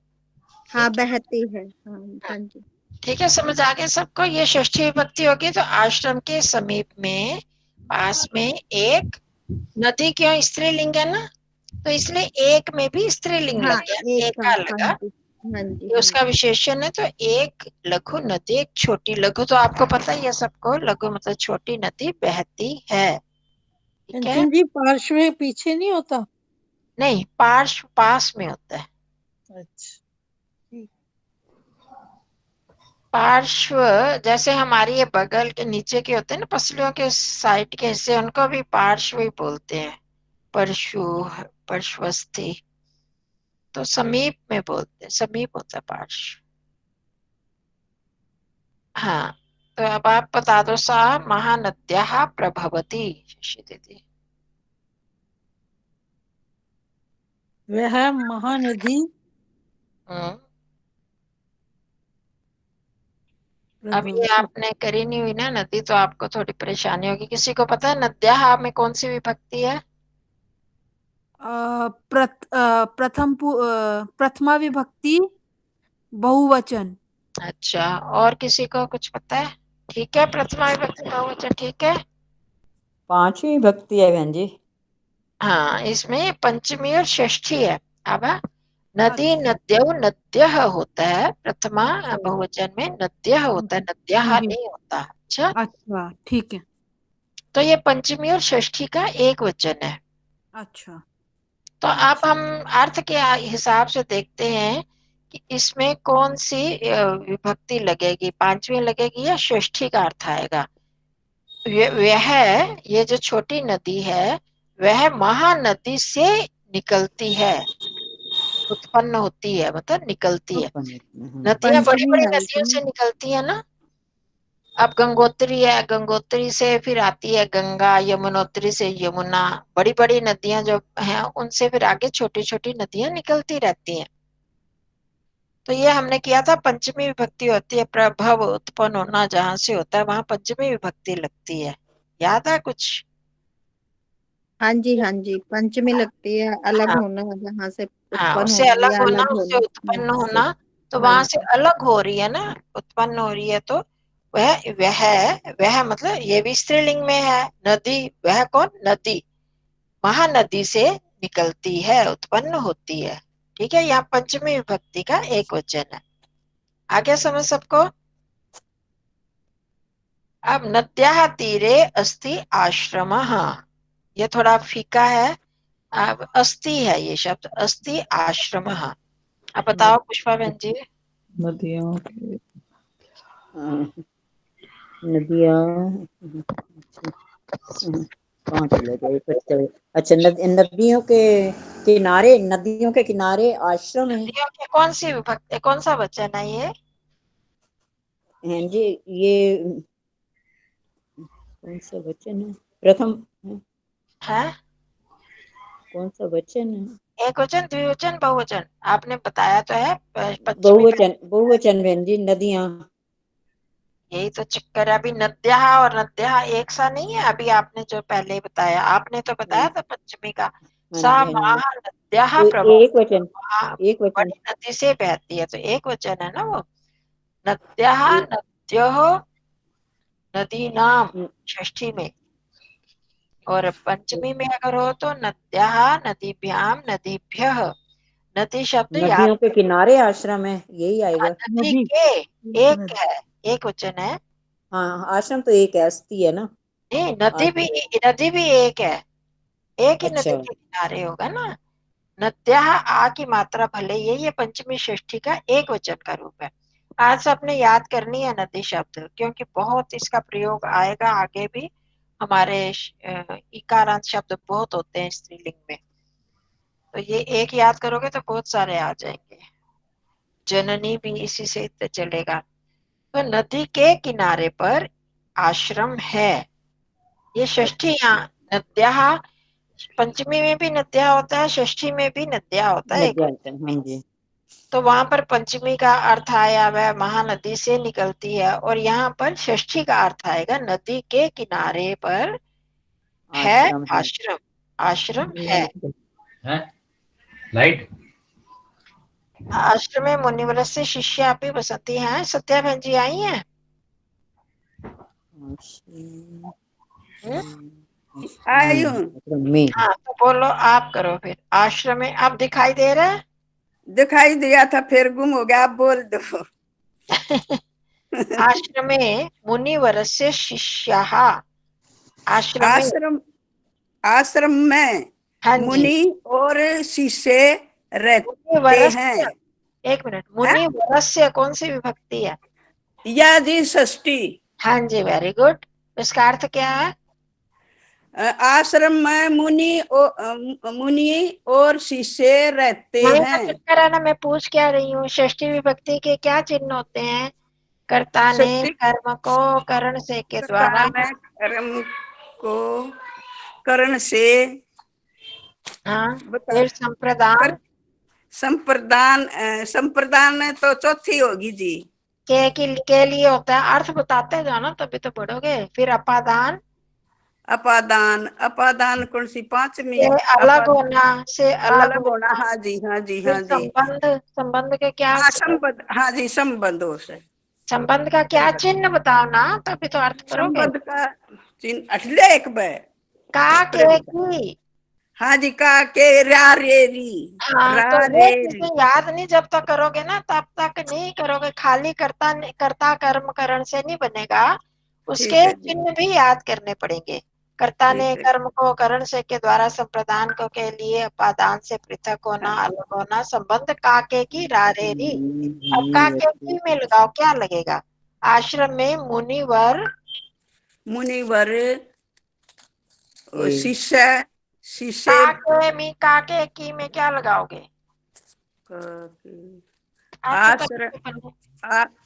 हाँ ठीक है, बहती है। हाँ हाँ जी। ठीक है, समझ आ गए सबको। ये षष्ठी विभक्ति होगी, तो आश्रम के समीप में, पास में एक नदी, क्यों स्त्रीलिंग है ना, तो इसलिए एक में भी स्त्रीलिंग हाँ लग गया, एक का, एका हाँ लगा, जी हाँ जी ये हाँ उसका जी। विशेषण है। तो एक लघु नदी, एक छोटी, लघु तो आपको पता ही है सबको, लघु मतलब छोटी नदी बहती है, ठीक है। कंचन जी पार्श्व पीछे नहीं होता? नहीं, पार्श्व पास में होता है। अच्छा पार्श्व जैसे हमारी ये बगल के नीचे के होते हैं ना, पसलियों के साइड के हिस्से, उनको भी पार्श्व ही बोलते हैं, परशु, पार्श्वस्थी, तो समीप में बोलते हैं, समीप होता है पार्श्व। हाँ, तो अब आप बता दो, सा महानद्याः प्रभवति। शशि दीदी। वह महानदी अभी प्रभवती। आपने करी नहीं हुई ना नदी, तो आपको थोड़ी परेशानी होगी। किसी को पता है नद्याः में कौन सी विभक्ति है? प्रथमा विभक्ति बहुवचन। अच्छा, और किसी को कुछ पता है? ठीक है, प्रथमा विभक्ति बहुवचन ठीक है। 5वीं भक्ति है बहन जी। हाँ, इसमें पंचमी और षष्ठी है। अब नदी अच्छा। नद्यौ नद्यः होता है, प्रथमा बहुवचन में नद्यः होता है, नद्याः जी। नहीं होता। अच्छा, अच्छा ठीक है। तो ये पंचमी और षष्ठी का एक वचन है। अच्छा। तो अब हम अर्थ के हिसाब से देखते हैं कि इसमें कौन सी विभक्ति लगेगी, 5वीं लगेगी या षष्ठी का अर्थ आएगा। वह, ये जो छोटी नदी है, वह महानदी से निकलती है, उत्पन्न होती है, मतलब निकलती है। नदियां बड़ी पंचमी बड़ी है नदियों से इसमें। निकलती है ना। अब गंगोत्री है, गंगोत्री से फिर आती है गंगा, यमुनोत्री से यमुना, बड़ी बड़ी नदियां जो हैं उनसे फिर आगे छोटी छोटी नदियां निकलती रहती हैं। तो ये हमने किया था, पंचमी विभक्ति होती है, प्रभव उत्पन्न होना जहां से होता है वहां पंचमी विभक्ति लगती है। याद है कुछ? हाँ जी, हाँ जी, पंचमी लगती है, अलग हाँ होना जहाँ से हाँ, उत्पन्न उससे होना अलग या होना, अलग उससे उत्पन्न होना से। होना, तो हाँ वहां से जी। अलग हो रही है ना, उत्पन्न हो रही है। तो वह मतलब ये भी स्त्रीलिंग में है। नदी, वह कौन? नदी महानदी से निकलती है, उत्पन्न होती है। ठीक है, यहाँ पंचमी विभक्ति का एक वचन है। आगे समझ सबको? अब नद्याः तीरे अस्ति आश्रमः, ये थोड़ा फीका है। अब अस्ति है ये शब्द, अस्ति आश्रमः। अब बताओ पुष्पा बहन जी। नदियों के, नदियाँ कहाँ चले गए? अच्छा, नदियों के किनारे, नदियों के किनारे आश्रम है। नदियों के कौन सी विभक्ति, कौन सा वचन है ये? हाँ जी, ये कौन सा वचन है? प्रथम है कौन सा वचन है? एक वचन, द्विवचन, बहुवचन? आपने बताया तो है पंचमी। बहुवचन, बहुवचन बहन जी, नदियाँ। यही तो चक्कर है। अभी नद्याः और नद्याः एक सा नहीं है। अभी आपने जो पहले बताया, आपने तो बताया था पंचमी का, हाँ सा जी, हाँ जी, महानद्याः तो एक प्रभवति, वचन, एक वचन। बड़ी नदी से बहती है, तो एक वचन है ना वो। नद्याः नद्योः, नदी नाम षष्ठी में, और पंचमी में अगर हो तो नद्याः नदीभ्याम नदीभ्यः। नदी शब्द याद, नदियों के किनारे आश्रम है, यही आएगा। नदी नदी के, एक है, एक वचन है। हाँ, आश्रम तो एक है, अस्थि है ना। नहीं, नदी भी, आश्रम। नदी भी एक है, एक ही अच्छा, नदी के किनारे होगा ना। नद्याः आ की मात्रा भले ये पंचमी षष्ठी का एक वचन का रूप है। आज से अपने याद करनी है नदी शब्द, क्योंकि बहुत इसका प्रयोग आएगा आगे भी। हमारे इकारांत शब्द बहुत होते हैं स्त्रीलिंग में, तो ये एक याद करोगे तो बहुत सारे आ जाएंगे। जननी भी इसी से चलेगा। तो नदी के किनारे पर आश्रम है, ये षष्ठी। यहाँ नद्याः, पंचमी में भी नद्या होता है, षष्ठी में भी नद्या होता है एक नदियाँ, वचन में। हाँ जी। तो वहां पर पंचमी का अर्थ आया वह महानदी से निकलती है, और यहाँ पर षष्ठी का अर्थ आएगा नदी के किनारे पर है आश्रम है। आश्रम, आश्रम है। लाइट। आश्रम में मुनिवर से शिष्या भी बसती हैं। सत्या बहन जी आई हैं? आई हूँ। आश्रम में। हाँ, तो बोलो, आप करो फिर। आश्रम में अब दिखाई दे रहा है? दिखाई दिया था, फिर गुम हो गया, आप बोल दो। आश्रमे मुनिवरस्य शिष्याः, आश्रम में, आश्रम, आश्रम में हाँ जी, मुनि और शिष्य रहते मुनिवरस्य, हैं। एक मिनट, मुनिवरस्य कौन सी विभक्ति है? यदि षष्ठी। हाँ जी, वेरी गुड। इसका अर्थ क्या है? आश्रम में मुनि और शिष्य रहते यही तो हैं। चक्कर है ना, मैं पूछ क्या रही हूँ, षष्ठी विभक्ति के क्या चिन्ह होते हैं? कर्ता ने शक्ति कर्म को करण से के कर्ता द्वारा ने कर्म को करण से हाँ बता फिर संप्रदान कर संप्रदान संप्रदान तो चौथी होगी जी। के लिए होता है, अर्थ बताते जाओ ना तभी तो पढ़ोगे। फिर अपादान अपादान, अपादान कौन सी पांचवी? से अलग अपादान होना, से अलग अलग होना, होना। हाँ जी हाँ जी फिर हाँ जी। संबंध, संबंध के क्या, हाँ संबंध, हाँ जी संबंधों से। संबंध का क्या चिन्ह बताओ ना तभी तो अर्थ करोगे। संबंध का चिन्ह अठले एक बे का के की, हाँ जी का के रा रे री हाँ तो रा ये रे री। चीजें याद नहीं जब तक करोगे ना तब तक नहीं करोगे। खाली कर्ता कर्म करण से नहीं बनेगा, ठीक उसके है जी, चिन्ह भी याद करने पड़ेंगे। कर्ता ने ठीक है कर्म को करण से के द्वारा संप्रदान को के लिए अपादान से पृथक होना, अलग होना। संबंध काके की रारेरी। अब काके की में लगाओ क्या लगेगा? आश्रम में मुनिवर मुनिवर शिष्य शिष्य काके की में क्या लगाओगे? आप तो आश्रम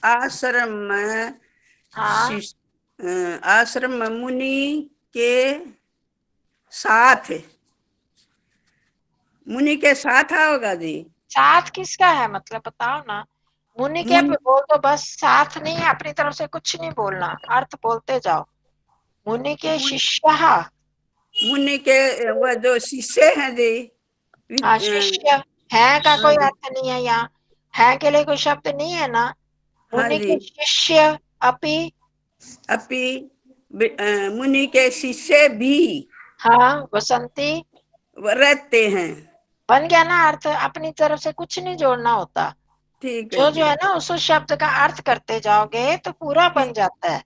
आश्रम में हाँ आश्रम में मुनि के साथ, मुनि के साथ होगा जी। साथ किसका है मतलब बताओ ना। मुनि के पे मुनि बोल तो बस, साथ नहीं है, अपनी तरफ से कुछ नहीं बोलना, अर्थ बोलते जाओ। मुनि के शिष्य, मुनि के वह जो शिष्य हैं जी हाँ शिष्य है का हाँ कोई जी अर्थ नहीं है यहाँ, है के लिए कोई शब्द नहीं है ना। हाँ मुनि जी। के शिष्य अपि, अपि मुनि के शिष्य भी हाँ वसंती, रहते हैं। बन गया ना अर्थ। अपनी तरफ से कुछ नहीं जोड़ना होता, ठीक है जो जी, है ना उस शब्द का अर्थ करते जाओगे तो पूरा बन ठीक जाता है। हम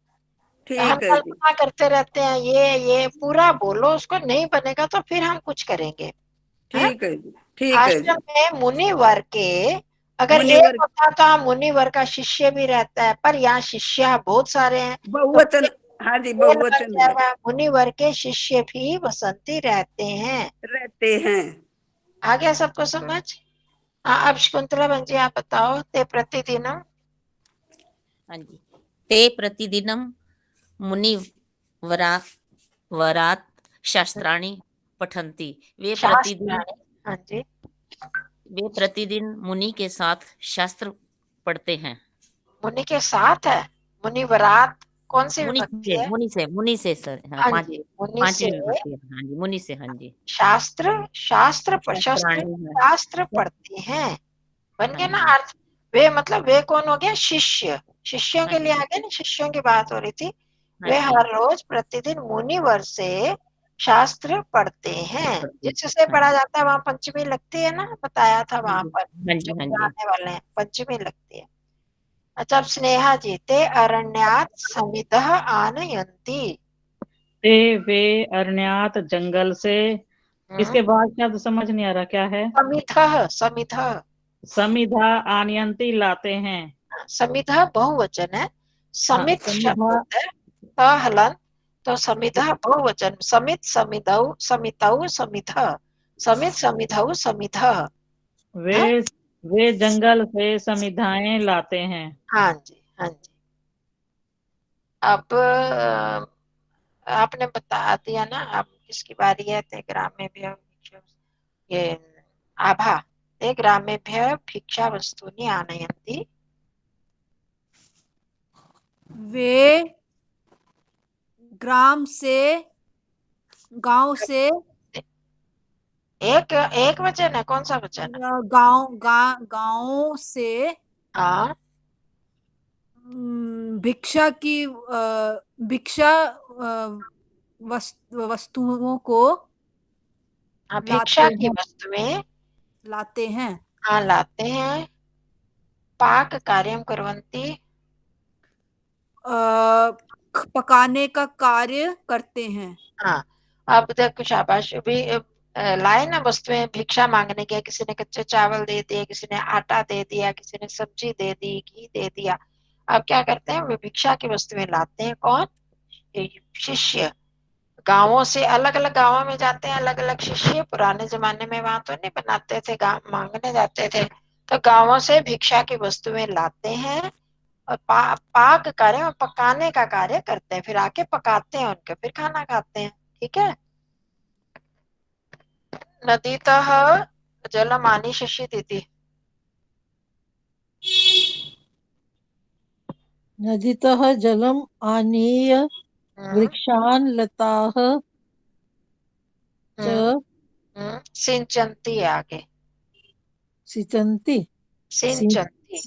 ठीक है जी, कल्पना करते रहते हैं ये पूरा बोलो, उसको नहीं बनेगा तो फिर हम कुछ करेंगे। हाँ? ठीक है जी, ठीक है आश्रम जी। में मुनिवर के, अगर एक मुनिवर होता तो हम मुनिवर का शिष्य भी रहता है, पर यहाँ शिष्य बहुत सारे हैं तो बहुवचन, हाँ जी बन बहुवचन है, जाएगा। मुनिवर के शिष्य भी वसंती रहते हैं। रहते हैं। आ गया सबको समझ? हाँ अब शकुंतला बहन जी आप बताओ। ते प्रतिदिनम, हाँ जी। ते प्रतिदिनम मुनि वरात शास्त्राणि पठन्ति। शास्त्राणि, हाँ जी, वे प्रतिदिन मुनि के साथ शास्त्र पढ़ते हैं। मुनि के साथ है। मुनिवरात कौन सी विभक्ति है? मुनि से सर, हाँ हाँ जी, मुनि से पांचवी विभक्ति है, हाँ जी मुनि से, हाँ जी शास्त्र, शास्त्राणी है, शास्त्र पढ़ते हैं। बन हाँ गया ना जी अर्थ। वे मतलब वे कौन हो गया? शिष्य। शिष्यों हाँ के लिए जी आगे ना, शिष्यों की बात हो रही थी। हाँ वे जी हर रोज प्रतिदिन मुनिवर से शास्त्र पढ़ते हैं। जिससे हाँ पढ़ा जी जाता है वहां पंचमी लगती है ना, बताया था हाँ वहां जी पर। हाँ जो जी हाँ जी। आने वाले हैं पंचमी लगती है। अच्छा अब स्नेहा जी, ते अरण्यात समितः आनयंती। ते वे अरण्यात जंगल से, इसके बाद क्या तो समझ नहीं आ रहा क्या है। समितः, समितः, समिधा आनयंती लाते हैं। समितः बहुवचन है। हाँ समित शब्द समिधा होता है हलन, तो समितः बहुवचन। समित समितौ समितौ समितः, समित समितौ समितः। वे है? वे जंगल से समिधाएं लाते हैं। हाँ जी हाँ जी। अब आपने बता दिया ना, अब किसकी बारी है? ते ग्रामेभ्यः ये आभा, ते ग्रामेभ्यः भिक्षा वस्तूनि आनयन्ति। वे ग्राम से, गांव से, एक एक वचन है, कौन सा वचन है? गांव से हाँ भिक्षा की भिक्षा वस्तुओं को भिक्षा लाते की हैं, वस्तुएं लाते हैं। लाते हैं। पाक कार्यम कुर्वन्ति, पकाने का कार्य करते हैं। हाँ। अब देखो शाबाश भी लाए ना वस्तुएं भिक्षा मांगने के, किसी ने कच्चे चावल दे दिए, किसी ने आटा दे दिया, किसी ने सब्जी दे दी, घी दे दिया। अब क्या करते हैं? वे भिक्षा की वस्तुएं लाते हैं। कौन? ये शिष्य। गांवों से, अलग अलग गांवों में जाते हैं अलग अलग शिष्य। पुराने जमाने में वहां तो नहीं बनाते थे, गांव मांगने जाते थे, तो गांवों से भिक्षा की वस्तुएं लाते हैं और पाक कार्य और पकाने का कार्य करते हैं, फिर आके पकाते हैं उनके, फिर खाना खाते हैं। ठीक है। नदीतः जलम आनीशशित। नदीतः जलम् आनीय वृक्षान् लताः च सिंचन्ति है आगे, सिंचन्ति सिंचन्ति।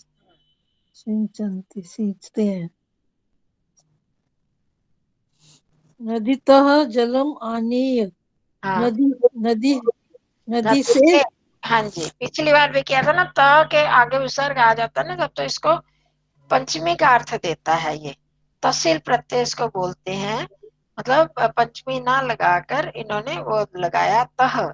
सिंचन्ति सींचते हैं। नदीतः जलम् आनीय, हाँ, नदी नदी नदी नदी से से। हाँ जी, पिछली बार भी किया था ना, त के आगे विसर्ग आ जाता है ना जब, तो इसको पंचमी का अर्थ देता है। ये तहसील प्रत्यय इसको बोलते हैं, मतलब पंचमी ना लगाकर इन्होंने वो लगाया तह।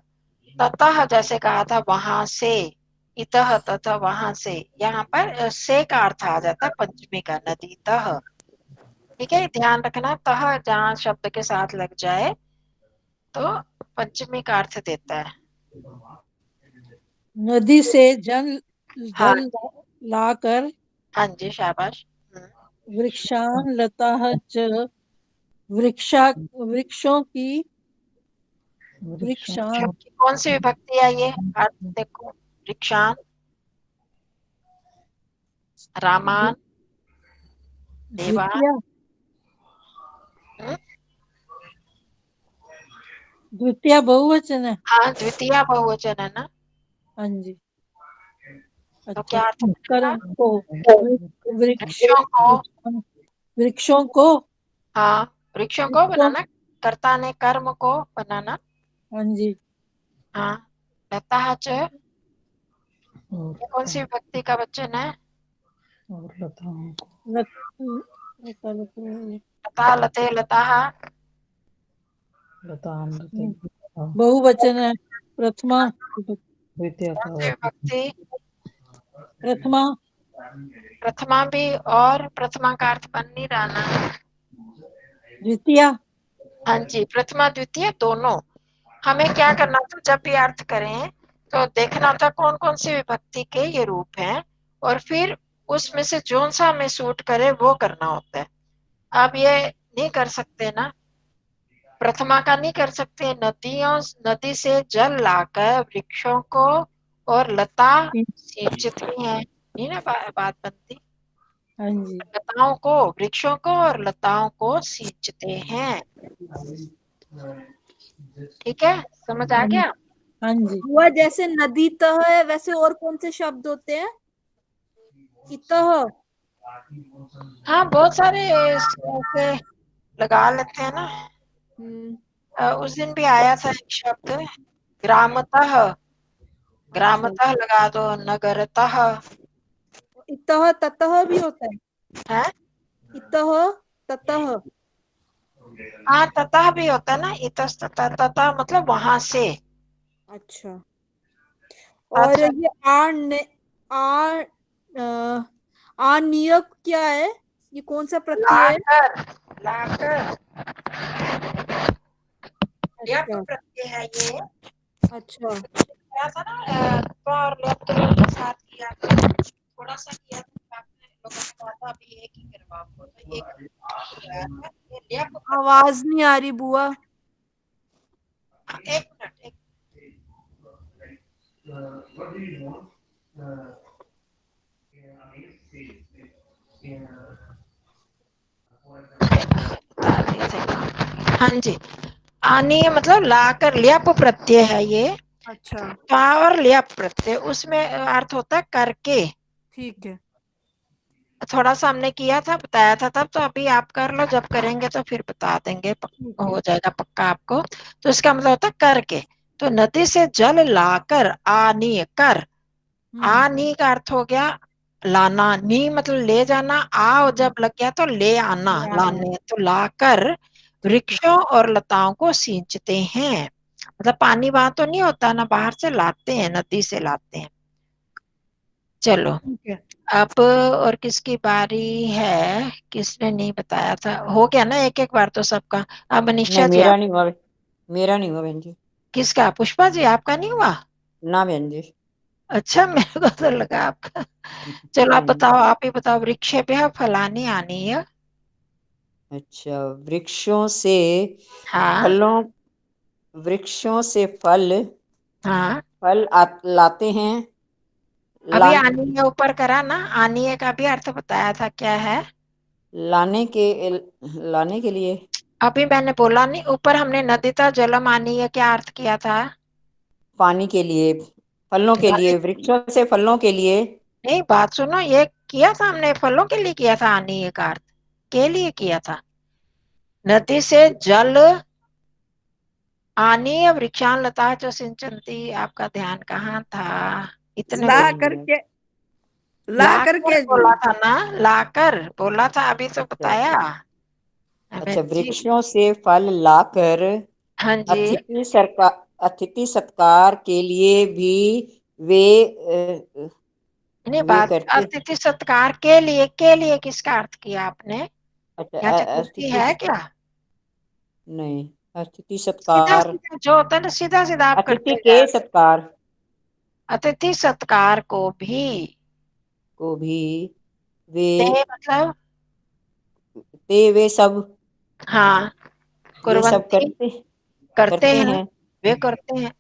ततः जैसे कहा था वहां से, इतः ततः वहां से, यहाँ पर से का अर्थ आ जाता है पंचमी का, नदी तह। ठीक है, ध्यान रखना, तह जहाँ शब्द के साथ लग जाए तो पंचमी का अर्थ देता है। नदी से जल हाँ जल लाकर हाँ जी, शाबाश। वृक्षान् लताः च वृक्षों की वृक्षान् कौन सी विभक्ति है ये? अर्थ देखो, वृक्षान, रामान, देवा। द्वितीय द्वितीय बहुवचन है। हाँ, द्वितीय बहुवचन है ना। हाँ जी। तो अच्छा, क्या अर्थ बनेगा? कर्म को वृक्ष वृक्षों को। वृक्षों को हाँ, वृक्षों को वृक्षों बनाना, कर्ता ने कर्म को बनाना। हाँ जी। हाँ, लता च, ये कौन सी विभक्ति का वचन है? लता, लते, लता। बहुवचन है। प्रथमा कौन सी विभक्ति? प्रथमा प्रथमा भी, और प्रथमा का अर्थ बन नहीं रहा ना। द्वितीय हाँ जी, प्रथमा द्वितीय दोनों। हमें क्या करना था, जब भी अर्थ करें तो देखना था कौन कौन सी विभक्ति के ये रूप हैं, और फिर उसमें से जोन सा हमें सूट करे वो करना होता है। अब ये नहीं कर सकते ना, प्रथमा का नहीं कर सकते। नदी से जल लाकर वृक्षों को और लता सींचती हैं, नहीं ना बात बनती। हाँ जी। लताओं को, वृक्षों को और लताओं को सींचते हैं। ठीक है, समझ आ गया? हाँ जी। हुआ जैसे नदी तह है, वैसे और कौन से शब्द होते हैं? इतह। हाँ, बहुत सारे ऐसे लगा लेते हैं ना। उस दिन भी आया था एक शब्द, ग्रामतः। ग्रामतः लगा दो, नगरतः। इतह ततः भी होता है। है? इतह ततः। हाँ, ततः भी होता है ना, इतस्ततः, ततः मतलब वहां से। अच्छा। और अच्छा, ये आनियक क्या है? ये कौन सा प्रत्यय है? लाकर, लाकर यप अच्छा प्रत्यय है ये। अच्छा। किया था ना, तो और लेफ्ट के साथ किया था, थोड़ा सा किया था आपने लोगों ने कहा था अभी एक ही करवाओ, तो एक किया था ये लेफ्ट प्रत्यय। आवाज नहीं आ रही बुआ। एक मिनट, एक हाँ जी, आनी मतलब लाकर, ल्यप प्रत्यय है ये। अच्छा और ल्यप प्रत्यय, उसमें अर्थ होता है करके। ठीक है। थोड़ा सा हमने किया था, बताया था तब, तो अभी आप कर लो, जब करेंगे तो फिर बता देंगे, ठीक है। हो जाएगा पक्का आपको। तो इसका मतलब होता है करके। तो नदी से जल लाकर, आनी कर, आनी का अर्थ हो गया लाना, नी मतलब ले जाना, आ जब लग गया तो ले आना, ले आना। लाने, तो लाकर ठीक है। वृक्षों और लताओं को सींचते हैं। मतलब पानी वहां तो नहीं होता ना, बाहर से लाते हैं, नदी से लाते हैं। चलो, ठीक है। अब और किसकी बारी है? किसने नहीं बताया था? हो गया ना एक एक बार तो सबका। अब नहीं, मनीषा जी मेरा आप, नहीं हुआ। मेरा नहीं हुआ बहन जी। किसका? पुष्पा जी आपका नहीं हुआ? ना बहन जी। अच्छा, मेरे को तो लगा आपका। चलो आप नहीं। बताओ, आप ही बताओ। वृक्षेभ्यः फलानि आनीय। अच्छा, वृक्षों से हाँ फलों वृक्षों से हाँ, लाते हैं। अभी लान आनीय ऊपर करा ना, आनीय का भी अर्थ बताया था, क्या है? लाने के लिए। अभी मैंने बोला नहीं, ऊपर हमने नदिता जलम आनीय क्या अर्थ किया था? पानी के लिए, फलों के लिए, वृक्षों से फलों के लिए। नहीं, बात सुनो, ये किया था हमने, फलों के लिए किया था आनीय का अर्थ, के लिए किया था। नदी से जल आनीय वृक्षान लता च सिंचंती, आपका ध्यान कहाँ था? इतने ला बोल, करके, ला लाकर करके जी। बोला था ना, लाकर बोला था, अभी तो अच्छा, बताया हमें अच्छा, जी। वृक्षों से फल लाकर हाँ जी। अतिथि सत्कार के लिए भी वे नहीं, वे बात करते। अतिथि सत्कार के लिए किसका अर्थ किया आपने? अच्छा, यहाँ चतुर्थी है क्या? नहीं, अतिथि सीधा सत्कार, सीधा जो होता है ना, सीधा सीधा आप अतिथि करते के जाओ। सत्कार अतिथि सत्कार को भी वे ते मतलब, वे सब हाँ, वे सब कुर्वंती करते करते हैं, हैं। वे करते हैं।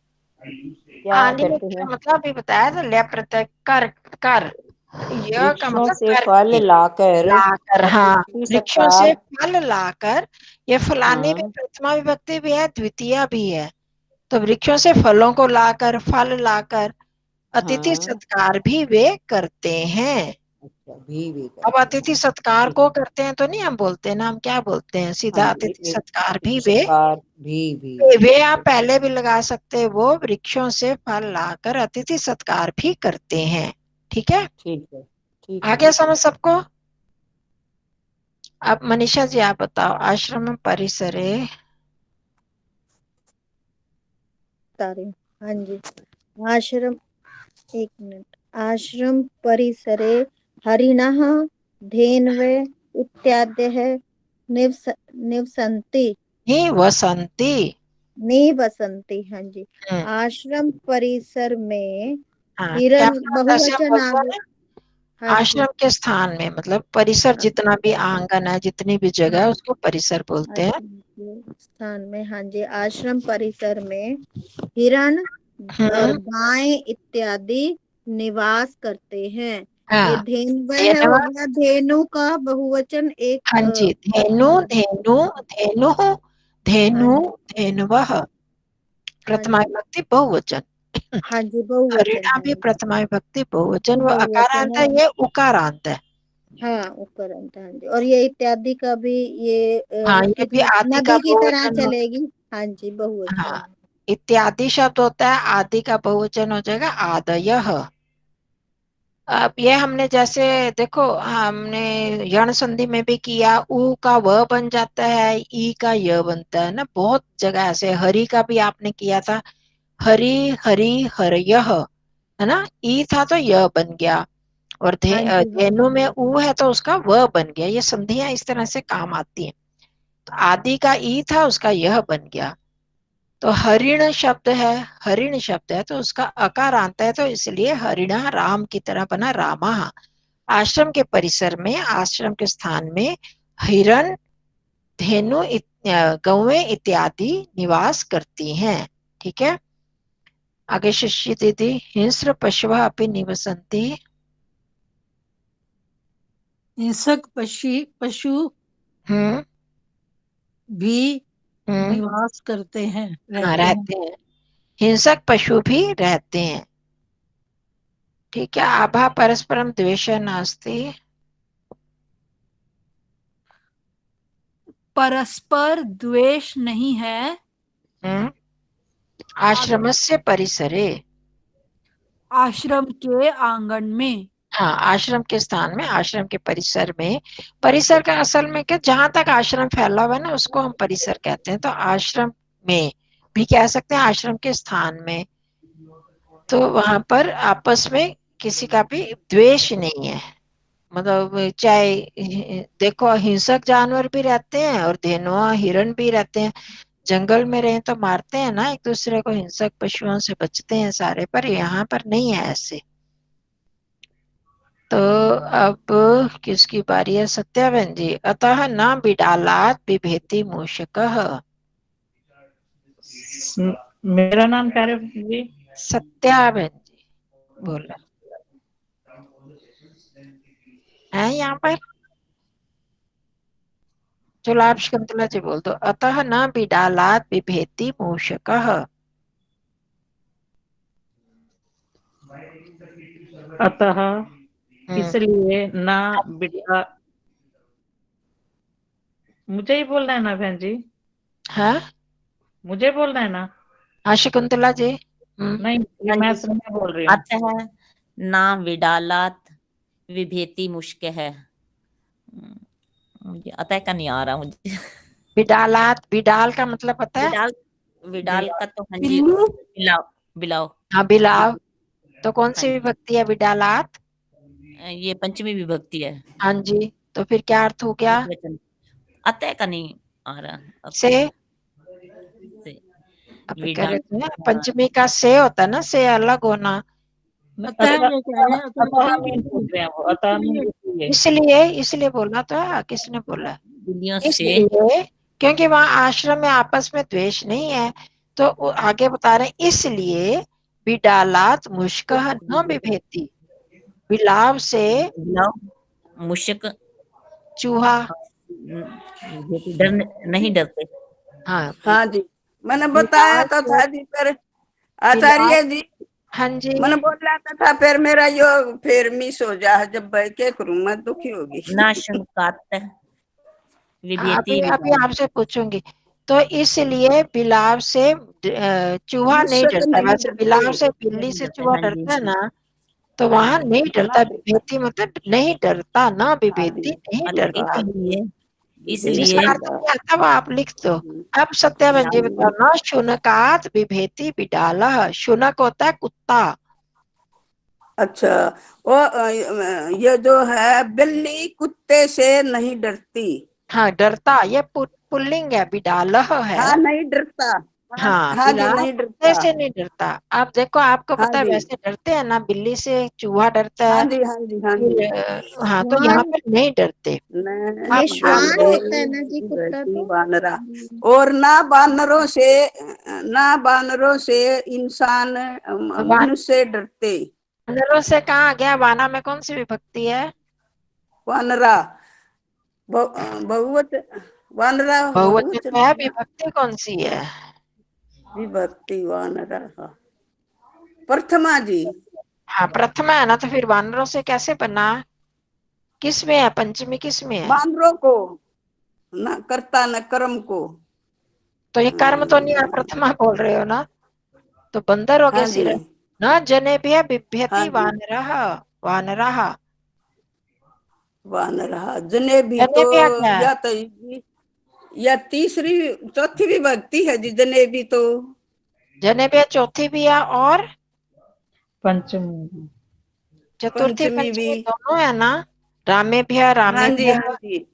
क्या आने करते का हैं? मतलब भी बताया था, ले प्रत्यय कर, कर, यह का वृक्षों मतलब से फल करके, लाकर लाकर, हाँ, अतिथि वृक्षों से सत्कार। फल लाकर। ये फलाने में हाँ, प्रथमा विभक्ति भी है, द्वितीय भी है। तो वृक्षों से फलों को लाकर, फल लाकर अतिथि हाँ। सत्कार भी वे करते हैं। अच्छा, भी वे अब करते हैं। अतिथि सत्कार ठीक। को करते हैं तो नहीं हम बोलते ना, हम क्या बोलते हैं हाँ सीधा, जी, अतिथि सत्कार भी अतिथि वे। सत्कार भी। वे आप पहले भी लगा सकते हैं, वो वृक्षों से फल लाकर अतिथि सत्कार भी करते हैं। ठीक है, ठीक है, ठीक आ है। गया समझ सबको? अब मनीषा जी आप बताओ, आश्रम परिसरे। बता रही हूँ। हाँ जी। आश्रम, एक मिनट। आश्रम परिसरे हरिणः धेनवे इत्यादयः निवसन्ति। वसंती। निवसन्ति, हाँ जी। हम्म, आश्रम परिसर में हाँ, क्या हिरण मतलब जैसे हम बहुवचन बोलते हैं ना, हाँ जी। आश्रम के स्थान में, मतलब परिसर, हाँ, जितना भी आंगन है, जितनी भी जगह है, हाँ, उसको परिसर बोलते हैं। आश्रम के स्थान में, हाँ जी, आश्रम परिसर में हिरण और हम्म, गाय इत्यादि निवास करते हैं। ये हाँ, धेनु है, हो धेनवा, गया। धेनु का बहुवचन एक हाँ जी, धेनु, हाँ धेनु, धेनु, हाँ धेनु, जी, धेनुवः, हाँ प्रथमा जी, विभक्ति बहुवचन। हाँ जी, बहुवचन हरिणा है। भी प्रथमा विभक्ति बहुवचन, वो बहुवचन अकारांत है। है, ये उकारांत है। हाँ, उपकरण, हाँ जी। और ये इत्यादि का भी, ये हाँ, ये उसकी भी तरह, आदि का नदी की तरह बहुवचन होता चलेगी। हाँ जी, है। बहुवचन हाँ, है। इत्यादि शब्द होता है, आदि का बहुवचन हो जाएगा आदयः। अब ये हमने जैसे देखो, हमने यण संधि में भी किया, उ का व बन जाता है, ई का य बनता है ना, बहुत जगह ऐसे। हरि का भी आपने किया था, हरि, हरि, हरयः, है ना, ई था तो य बन गया। और हाँ जी, हाँ धेनु में जी, उ है तो उसका व बन गया। ये संधियां इस तरह से काम आती हैं। तो आदि का ई था, उसका यह बन गया। तो हरिण शब्द है, हरिण शब्द है तो उसका अकार आता है, तो इसलिए हरिणा राम की तरह बना रामा। आश्रम के परिसर में, आश्रम के स्थान में हिरण, धेनु, गौएं इत्यादि निवास करती हैं। ठीक है, आगे शिष्य दीदी, हिंस्र पशु अपनी निवसंती। हिंसक पशु हम्म, भी हम्म, निवास करते हैं, हाँ, रहते हैं। रहते हैं। हिंसक पशु भी रहते हैं। ठीक है, आभा परस्परम द्वेष नास्ति। परस्पर द्वेष नहीं है हम्म, आश्रमस्य परिसरे। आश्रम के आंगन में। हाँ, आश्रम के स्थान में, आश्रम के परिसर में। परिसर का असल में क्या, जहां तक आश्रम फैला हुआ है ना, उसको हम परिसर कहते हैं। तो आश्रम में भी कह सकते हैं, आश्रम के स्थान में। तो वहां पर आपस में किसी का भी द्वेष नहीं है। मतलब चाहे देखो, हिंसक जानवर भी रहते हैं और धेनुआ, हिरण भी रहते हैं। जंगल में रहे तो मारते हैं ना एक दूसरे को, हिंसक पशुओं से बचते हैं सारे, पर यहाँ पर नहीं है ऐसे। तो अब किसकी बारी है? सत्याबेन जी। अतः न बिडालात बिभेति मूषकः। मेरा नाम क्या है जी? सत्याबेन जी बोला है यहाँ पर। चलो आप शकुंतला जी बोल दो। अतः न बिडालात बिभेति मूषकः। अतः इसलिए ना बिड़ा, मुझे ही बोलना है ना बहन जी? हाँ मुझे बोलना है ना? हाँ शकुंतला जी। नहीं, ये मैं बोल रही हूँ। अतः ना विडालात विभेति मुश्क है। मुझे अतः का नहीं आ रहा मुझे। बिडालात, बिडाल का मतलब पता है? विडाल, विडाल का तो हाँ जी, बिलाव, बिलाव। हाँ बिलाव। तो कौन सी विभक्ति है बिडालात? ये पंचमी विभक्ति है। हाँ जी, तो फिर क्या अर्थ हो गया? अतः का नहीं आ रहा। से अब कह रहे थे पंचमी का से होता है ना, से अलग होना। इसलिए इसलिए बोला तो है। किसने बोला? इसलिए क्योंकि वहां आश्रम में आपस में द्वेष नहीं है, तो आगे बता रहे हैं इसलिए बिडालात मुश्कह न बिभेति। बिलाव से मुश्क चूहा डर नहीं डरते। हाँ हाँ जी, मैंने बताया तो था जी, पर आचार्य जी हाँ जी मैंने बोला था, फिर मेरा यो फिर मिस हो जा, जब भाई क्या करूं, मैं दुखी होगी। ना शंकात अभी अभी आपसे पूछूंगी। तो इसलिए बिलाव से चूहा नहीं डरता। वैसे बिलाव से बिल्ली से चूहा डरता है ना, तो वहां नहीं डरता। विभेति मतलब नहीं डरता, ना विभेति नहीं डरता। इसलिए तब आप लिख दो। अब सत्याबेन जी बताओ ना। शुनकात विभेति बिडाला। शुनक होता है कुत्ता। अच्छा, वो ये जो है बिल्ली कुत्ते से नहीं डरती। हाँ डरता, ये पुल्लिंग है, बिडालह है। हाँ नहीं डरता। हाँ हाँ जी, बिलाव नहीं कुत्ते डरता। से नहीं डरता। आप देखो, आपको हाँ पता है जी, वैसे डरते हैं ना, बिल्ली से चूहा डरता हाँ है। जी, हाँ जी, हाँ जी। हाँ तो यहाँ पर नहीं डरते। ये आप श्वान बोलो होता है ना जी कुत्ता तो। वानरा। और ना बानरों से इंसान मनुष्य डरते। वानरों से कहाँ आ गया? वाना में कौन सी विभक्ति है? वानरा बहुवचन, वानरा बहुवचन बहुवचन में है। विभक्ति कौन सी है? विभक्ति वानरा प्रथमा जी। हाँ प्रथमा है ना, तो फिर वानरों से कैसे बना? किस में है? पंचमी किस में है? बानरों को न कर्ता न कर्म को। तो ये कर्म तो नहीं, आप प्रथमा बोल रहे हो ना, तो बंदर हो गए हाँ जी, सिर। न जनेभ्य हाँ बिभ्यति जी, वानरः। वानरः वानरा जने भी तो जनेभ्य क्या है? या तीसरी चौथी विभक्ति है जी, जने भी तो। जनेभ्य चौथी भी है और पंचमी, चतुर्थी पंचमी भी। पंचमी दोनों है ना। रामेभ्य हाँ जी, रामेभ्य। हाँ जी,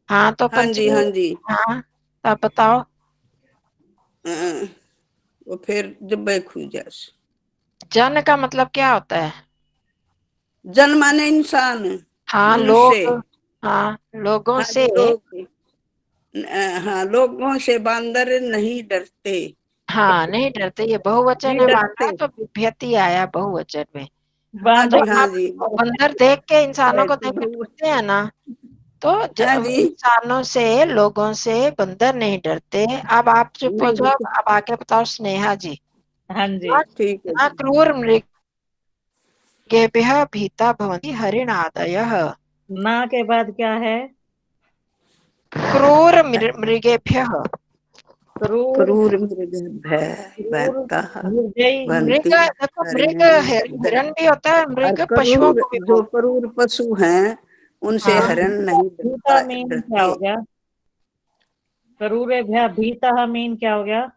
हाँ तो हाँ जी, पंचमी। हाँ जी। हाँ तो आप बताओ। वो फिर जब खुजास। जन का मतलब क्या होता है? जन माने इंसान, हाँ मनुष्य। लोग। हाँ लोगों हाँ से। जी, लोग। हाँ, लोगों से बांदर नहीं डरते। हाँ नहीं डरते। ये बहुवचन नहीं है वानरा, डरते। तो बिभ्यति आया बहुवचन में। हाँ तो जी, हाँ आप जी, बंदर देख के, इंसानों को देख के डरते हैं ना, तो हाँ जी, इंसानों से, लोगों से बंदर नहीं डरते। अब आप चुप हो नहीं जाओ। डरते। अब आगे बताओ स्नेहा जी। हाँ जी। ठीक है न जी। क्रूर मृगेभ्यः भीता भवन्ति हरिणादयः। ना के बाद क्या है? क्रूर मृगेभ्यः। क्रूर, क्रूर मृग भयतः निर्दयी, मृग बनती देखो, मृग हिरण भी होता है। और मृग पशुओं क्रूर को भी जो बोलते क्रूर पशु हैं उनसे हैं। हरण नहीं भीता डरता मीन क्या डरते। हो गया? क्रूरे भया भीता मीन क्या हो गया?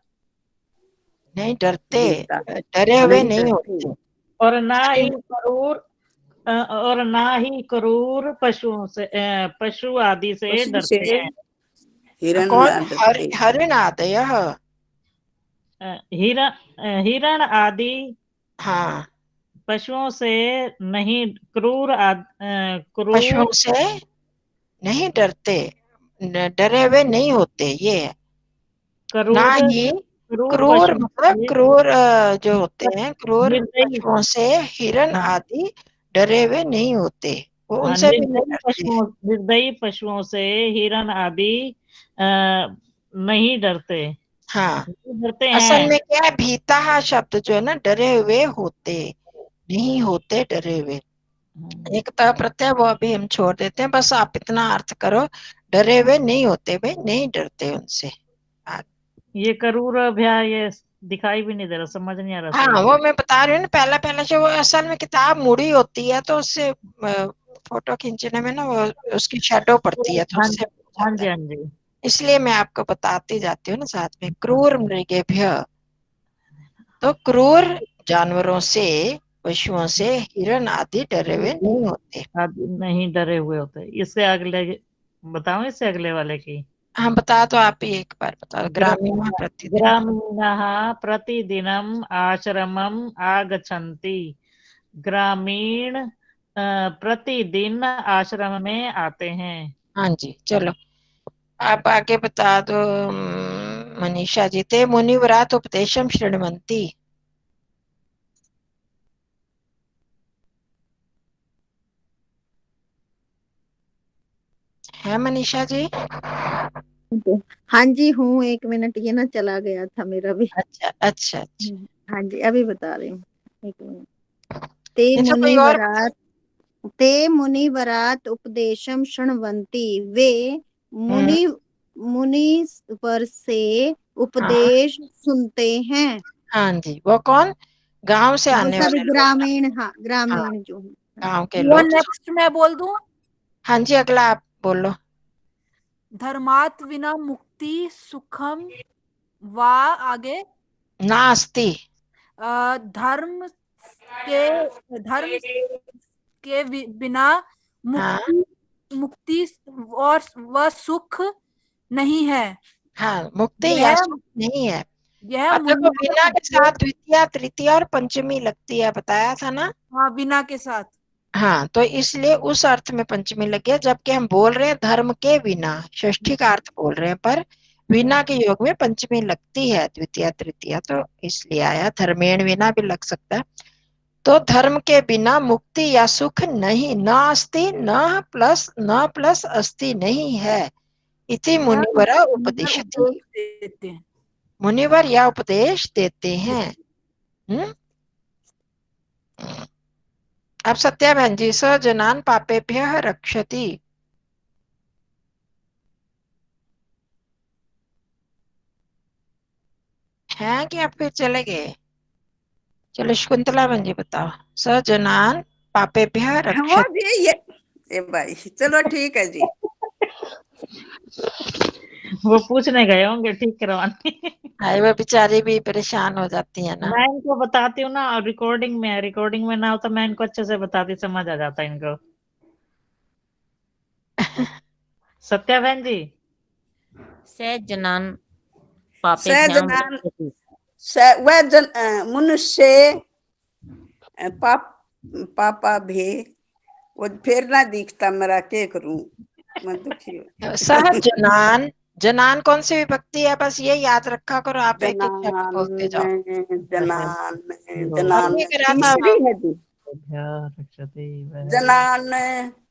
नहीं डरते, भीता डरे हुए नहीं नहीं डरते। होते। और ना ही क्रूर, और ना ही क्रूर पशुओं से, पशु आदि से पशु से डरते हैं। हिरण कौन? ना डरते। हरिणादयः। हिरण आदि हाँ, पशुओं से नहीं, क्रूर पशुओं से नहीं डरते, डरे हुए नहीं होते, ये है। ना क्रूर ही क्रूर क्रूर, पशुओं मतलब से, क्रूर जो होते हैं, क्रूर निर्दयी, पशुओं से हिरण हाँ आदि डरे हुए नहीं होते, वो हाँ, उनसे भी नहीं डरते। निर्दयी पशुओं से हिरण आदि नहीं डरते, हाँ, नहीं डरते असल हैं। में क्या है, भीता शब्द जो है ना, डरे हुए होते, नहीं होते डरे हुए। एक तो प्रत्यय वो अभी हम छोड़ देते हैं, बस आप इतना अर्थ करो, डरे हुए नहीं होते, भाई नहीं डरते उनसे। ये क्रूर अभ्याय, ये दिखाई भी नहीं दे रहा, समझ नहीं आ रहा हाँ, सही। वो मैं बता रही हूँ ना, पहला पहला जो वो असल में किताब मुड़ी होती है, तो उससे फोटो खींचने में ना वो उसकी शैडो पड़ती है, तो हाँ उससे हो हाँ जाता जी, है। हाँ जी। इसलिए मैं आपको बताती जाती हूँ ना साथ में, क्रूर मृगेभ्य, तो क्रूर जानवरों से, पशुओं से हिरण आदि डरे हुए नहीं होते। आदि नहीं डरे हुए होते। इससे अगले बताओ, इससे अगले वाले की। हाँ, बता दो, आप ही एक बार बता दो। ग्रामीण प्रतिदिन, ग्रामीणः प्रतिदिनम् आश्रमम् आगच्छन्ति। ग्रामीण प्रतिदिन आश्रम में आते हैं। हाँ जी, चलो आप आगे बता दो। मनीषा जी, ते मुनिव्रात उपदेशम शृण्वन्ति। है मनीषा जी? हाँ जी हूँ, 1 मिनट, ये ना चला गया था मेरा भी। अच्छा अच्छा अच्छा। हाँ जी, अभी बता रही हूँ, 1 मिनट। ते ये तो कोई और मुनिवरात ते मुनिवरात उपदेशम शृण्वन्ति। वे हम्म, मुनि मुनिवर से हाँ उपदेश सुनते हैं। हाँ जी, वो कौन? गांव से वो आने सब वाले लोग ना? ग्रामीण, हाँ हाँ, ग्रामीण जो है। गांव के वो लोग। नेक्स्ट मैं बोल दूं। हाँ जी, अगला आप बोलो। धर्मात् विना मुक्ति सुखम वा, आगे नास्ति। धर्म धर्म के बिना हाँ मुक्ति मुक्ति और वह सुख नहीं है। हाँ, मुक्ति या यह सुख नहीं है। यह अब देखो, मुनियों बिना के के, साथ द्वितीया तृतीया और पंचमी लगती है, बताया था ना। हाँ, बिना के साथ। हाँ, तो इसलिए उस अर्थ में पंचमी लगी है, जबकि हम बोल रहे हैं धर्म के बिना, षष्ठी का अर्थ बोल रहे हैं, पर बिना के योग में पंचमी लगती है, द्वितीया तृतीया, तो इसलिए आया। धर्मेण बिना भी लग सकता है। तो धर्म के बिना मुक्ति या सुख नहीं, न अस्ति, न प्लस अस्ति नहीं है। इति यह मुनिवर मुनिवर उपदिशति। उपदेश देते हैं। मुनिवर या उपदेश देते हैं। हम्म। अब सत्या बहन जी, स जनान पापेभ्यः रक्षति। हैं कि आप फिर चले गए? चलो शकुंतला बहन जी बताओ। स जनान पापेभ्यः वो रक्षति। जी ये भाई चलो ठीक है जी। वो पूछने गए होंगे ठीक करवाने। हाय, वो बेचारी भी परेशान हो जाती है ना। मैं इनको बताती हूँ ना, रिकॉर्डिंग में ना हो तो मैं इनको अच्छे से बताती, समझ आ जाता है इनको। सत्या बहन जी। स जनान पापेभ्याम सहजनान रक्षति। वह मनुष्य पापा भे, वो फिर ना दिखता मेरा, के करूं मैं दुखी हूँ। सह जनान, जनान कौन सी विभक्ति है, बस ये याद रखा करो, आप एक एक शब्द जनान बोलते जाओ। जनान हम जनान भी करा था, तीसरी है जी। रक्षति जनान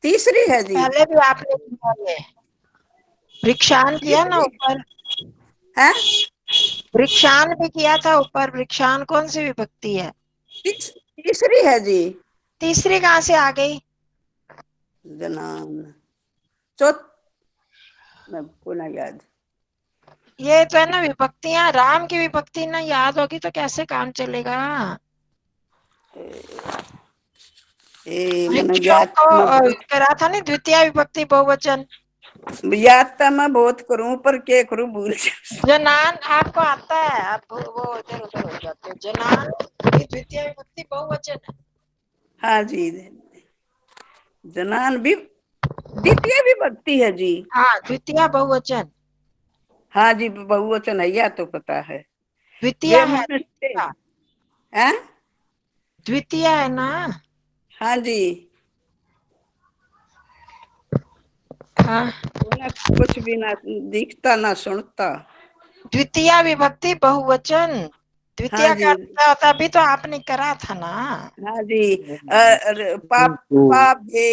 तीसरी है जी। पहले भी आपने किया ये वृक्षान किया ना ऊपर, है वृक्षान भी किया था ऊपर। वृक्षान कौन सी विभक्ति है? तीसरी है जी। तीसरी कहाँ से आ गई? जनान चौथ मैं पुनः याद। ये तो है ना विभक्तियां, राम की विभक्ति ना याद होगी तो कैसे काम चलेगा। मन वृक्षों याद को मैं करा था ना द्वितीय विभक्ति बहुवचन। याद तो मैं बहुत करूं पर के करूं भूल जाऊं। जनान आपको आता है, आप वो इधर उधर हो जाते हो। जनान की द्वितीय विभक्ति बहुवचन है। हाँ जी, जनान भी द्वितीय विभक्ति है जी। हाँ, द्वितीय बहुवचन। हाँ जी, बहुवचन है, यह तो पता है। द्वितीय वे है, मनुष्य हैं। द्वितीय है ना। हाँ जी, हाँ, उन्हें कुछ भी ना दिखता ना सुनता। द्वितीय विभक्ति बहुवचन, द्वितीय हाँ का जी, अर्थ क्या होता है? अभी तो आपने करा था ना। हाँ जी। पापा भे,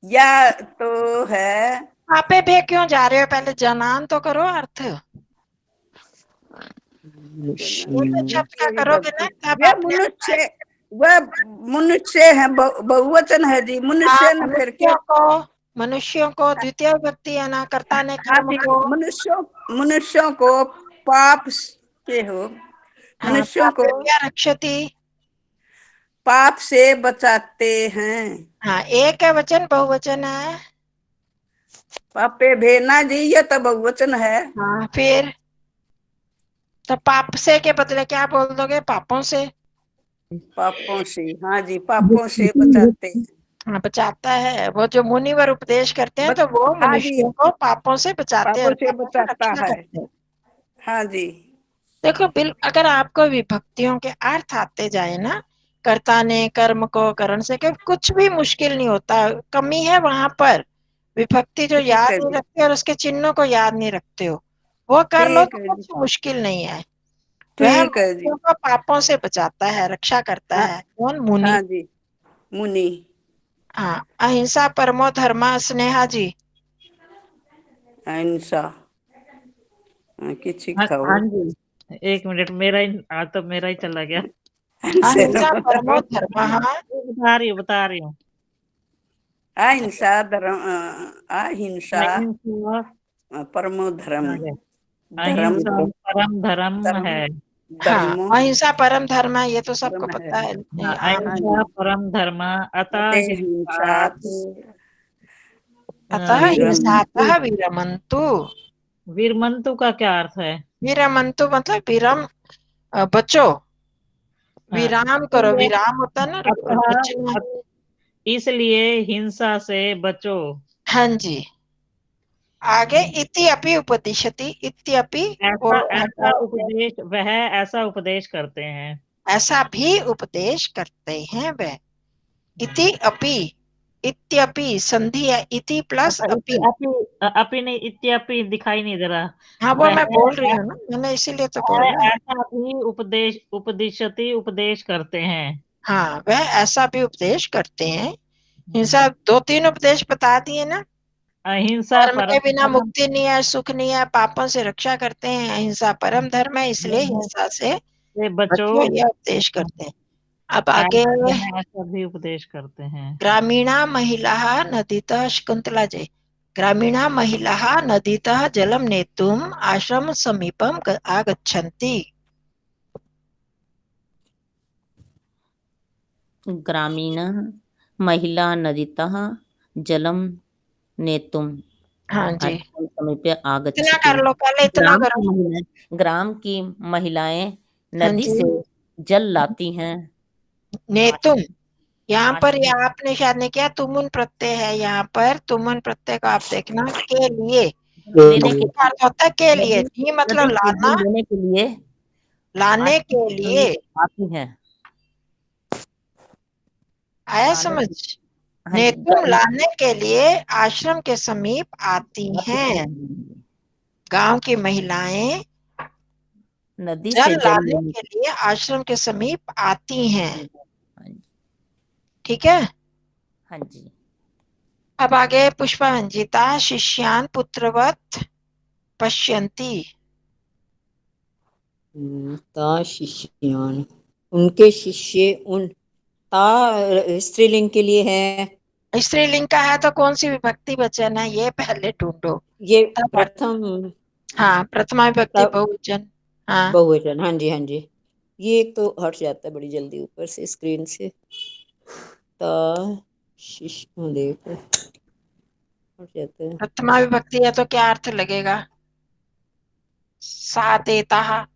या तो है। आपे बे क्यों जा रहे हो? पहले जनान तो करो अर्थ। एक शब्द का करोगे ना तब वे आपने मनुष्य, वह मनुष्य है, बहुवचन है जी, हाँ, मनुष्य न फिर के। मनुष्यों को द्वितीय विभक्ति है ना, कर्ता ने हाँ कर्म जी, को, मनुष्यों को पाप के हो, हाँ, मनुष्यों को पापेभ्य रक्षति। पाप से बचाते हैं। हाँ, एक है वचन, बहुवचन है। पापे भेना जी, ये तो बहुवचन है। हाँ, फिर तो पाप से के बदले क्या बोल दोगे? पापों से। पापों से, हाँ जी, पापों से बचाते हैं। हाँ, बचाता है। वो जो मुनिवर उपदेश करते हैं तो वो हाँ जी, मनुष्यों को पापों से बचाते हैं, पापों से पापों से बचाता रक्षा है। करते हैं। हाँ जी, देखो अगर आपको विभक्तियों के अर्थ आते जाए ना, कर्ता ने कर्म को करण से के कुछ भी मुश्किल नहीं होता। कमी है वहां पर विभक्ति जो ठीक याद है नहीं जी, रखते और उसके चिन्हों को याद नहीं रखते हो, वो कर लो ठीक तो है जी, कुछ मुश्किल नहीं है। वह ठीक है जी। मनुष्यों को पापों से बचाता है, रक्षा करता हाँ, है। कौन? मुनि। हाँ जी, मुनि। हाँ, अहिंसा परमो धर्मा स्नेहा जी। अहिंसा, किसी हाँ था हाँ वो। जी, एक मिनट, मेरा ही आज तो मेरा ही चला गया। अहिंसा परमो धर्मा। बता रही हूँ। अहिंसा धर्म, अहिंसा अहिंसा परमो धर्म। है, धर्म, अहिंसा परम धर्म धर्म, है। हाँ, धर्म, अहिंसा परम धर्म है, ये तो सबको धर्म है। पता है। हाँ, हाँ अहिंसा जी, परम धर्म अतः अतः हिंसा हिंसा अतः विरमन्तु। हिंसातः विरमन्तु। वीरमंतु का क्या अर्थ है? विरमन्तु मतलब विरम, बचो, हाँ, विराम करो। इसलिए विराम होता है ना, बचना। इसलिए हिंसा से बचो। हाँ जी। आगे इति अपि उपदिशति, इति अपि वो ऐसा ऐसा उपदेश, वह ऐसा उपदेश करते हैं। ऐसा भी उपदेश करते हैं वह। इति अपि, इत्यपि संधि है, इति प्लस अच्छा, अपि। अपी नहीं, इत्यपि दिखाई नहीं दे रहा। हाँ, वो वह मैं बोल रही हूँ ना, मैंने इसीलिए तो बोला। ऐसा भी उपदिशति उपदेश करते हैं। हाँ, वह ऐसा भी उपदेश करते हैं। हिंसा, दो तीन उपदेश बता दिए ना। अहिंसा धर्म के परम बिना धर्म मुक्ति नहीं है, सुख नहीं है, पापों से रक्षा करते हैं। अहिंसा परम धर्म है, इसलिए हिंसा से से बचो। बचो, यह उपदेश करते हैं। अब आगे, ऐसा भी उपदेश करते हैं। ग्रामीणा महिलाः नदीतः, शकुंतला जी, ग्रामीणा महिलाः नदीतः जलं नेतुम् आश्रम समीपम आगच्छन्ति। ग्रामीण महिला नदीतः जलम नेतुम हाँ जी, आश्रम समीपे इतना आगच्छति। कर लो, पहले इतना करो। ग्राम की महिलाएं हाँ नदी जी, से जल लाती हैं। नेतुम, यहाँ पर ये आश्रम आपने शायद नहीं किया, तुमुन प्रत्यय है यहाँ पर। तुमुन प्रत्यय को आप देखना, के लिए। लेने के का अर्थ होता है के लिए, नदी जी मतलब नदी से लाना, जल लेने के लिए लाने आश्रम के के लिए। समीप आती हैं। आया लाने समझ? हाँ जी, नेतुम लाने के लिए आश्रम के समीप आती आती हैं। हैं। गांव की महिलाएं नदी जल से जल लाने लेने के लिए आश्रम के समीप आती हैं। हाँ जी, ठीक है। हाँ जी। अब आगे, पुष्पवंजिता शिष्यान पुत्रवत पश्यन्ति। ता शिष्यान, उनके शिष्य। उन, ता स्त्रीलिंग के लिए है। स्त्रीलिंग का है तो कौन सी विभक्ति वचन है ये पहले ढूंढो, ये तब प्रथम, हाँ, प्रथमा विभक्ति तब बहुवचन। हाँ, बहुवचन। हाँ जी, हाँ जी। ये एक तो हट जाता है बड़ी जल्दी ऊपर से स्क्रीन से। ता शिष्य, देखो हट जाता है। प्रथमा विभक्ति है तो क्या अर्थ लगेगा? सा देता।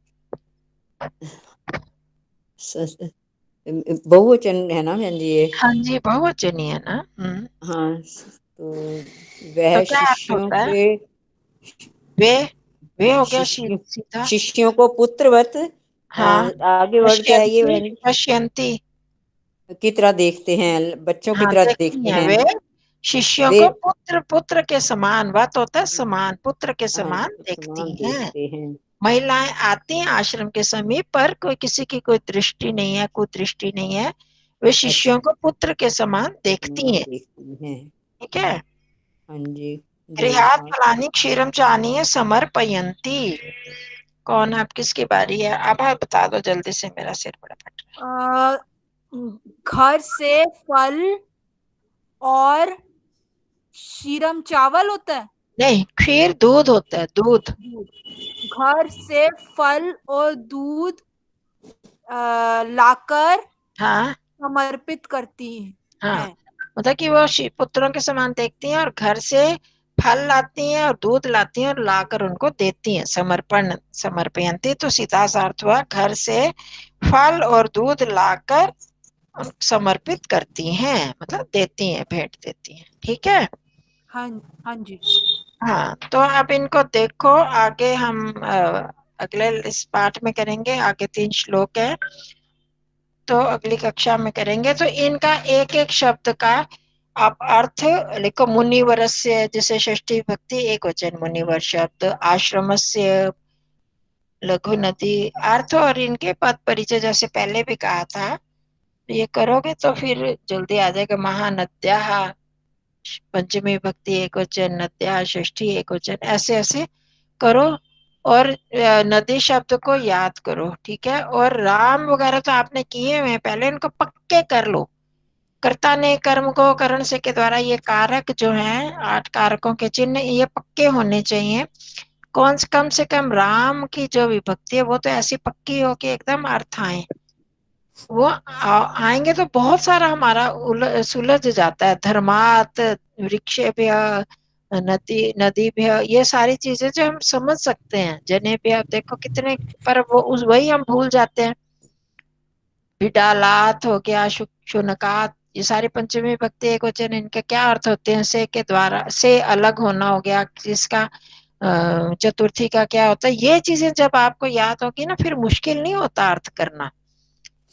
बहुवचन है ना बहन जी ये? हाँ जी, बहुवचन ही है ना। हाँ, तो तो वह क्या अर्थ शिष्यों होता है? के, वे वे हो गया शिष्यों सीधा। शिष्यों को पुत्रवत हाँ, आगे वर्ड क्या है ये पश्यन्ति, पश्यन्ति। की तरह देखते हैं, बच्चों की हाँ, तरह देखती देखते हैं हैं। वे शिष्यों वे को पुत्र के समान, वत होता है समान, पुत्र के समान समान देखती हैं। देखते हैं। महिलाएं आती हैं आश्रम के समीप पर कोई किसी की कोई दृष्टि नहीं है, कोई दृष्टि नहीं है, वे शिष्यों को पुत्र के समान देखती हैं। देखती हैं। ठीक है। हाँ जी। गृहात् फलानि क्षीरम चानीय समर्पयन्ति। कौन आप, किसकी बारी है? अब आप बता दो जल्दी से, मेरा सिर बड़ा फट रहा है। घर से फल और क्षीरम चावल होता है। नहीं, खीर दूध होता है, दूध। घर से फल और दूध लाकर हाँ समर्पित करती हाँ, हैं। मतलब कि वो पुत्रों के समान देखती हैं और घर से फल लाती हैं और दूध लाती हैं और लाकर उनको देती हैं। समर्पण, समर्पयन्ति तो सीधा सा अर्थ हुआ घर से फल और दूध लाकर समर्पित करती हैं, मतलब देती हैं, भेंट देती हैं। ठीक है। हाँ हाँ जी। हाँ, तो अब इनको देखो, आगे हम अगले इस पाठ में करेंगे। आगे 3 श्लोक है, तो अगली कक्षा में करेंगे। तो इनका एक एक शब्द का आप अर्थ लिखो। मुनिवरस्य, जैसे षष्ठी विभक्ति एक वचन मुनिवर शब्द, आश्रमस्य, लघु नदी अर्थ, और इनके पद परिचय जैसे पहले भी कहा था। ये करोगे तो फिर जल्दी आ जाएगा। महानद्याः पंचमी विभक्ति एक वचन, नद्याः षष्ठी एक वचन, ऐसे ऐसे करो। और नदी शब्द को याद करो। ठीक है। और राम वगैरह तो आपने किए हुए हैं पहले, इनको पक्के कर लो। कर्ता ने कर्म को करण से के द्वारा, ये कारक जो हैं 8 कारकों के चिन्ह, ये पक्के होने चाहिए। कम से कम राम की जो विभक्ति है वो तो ऐसी पक्की हो कि एकदम अर्थ आए। वो आएंगे तो बहुत सारा हमारा सुलझ जाता है। धर्मात, वृक्षेभ्य, नदी भी, ये सारी चीजें जो हम समझ सकते हैं। जने भी आप देखो कितने, पर वो वही हम भूल जाते हैं। विडालात हो गया, शुनकात, ये सारी पंचमी विभक्ति एक वचन, इनके क्या अर्थ होते हैं? से के द्वारा, से अलग होना हो गया, जिसका चतुर्थी का क्या होता है? ये चीजें जब आपको याद होगी ना, फिर मुश्किल नहीं होता अर्थ करना।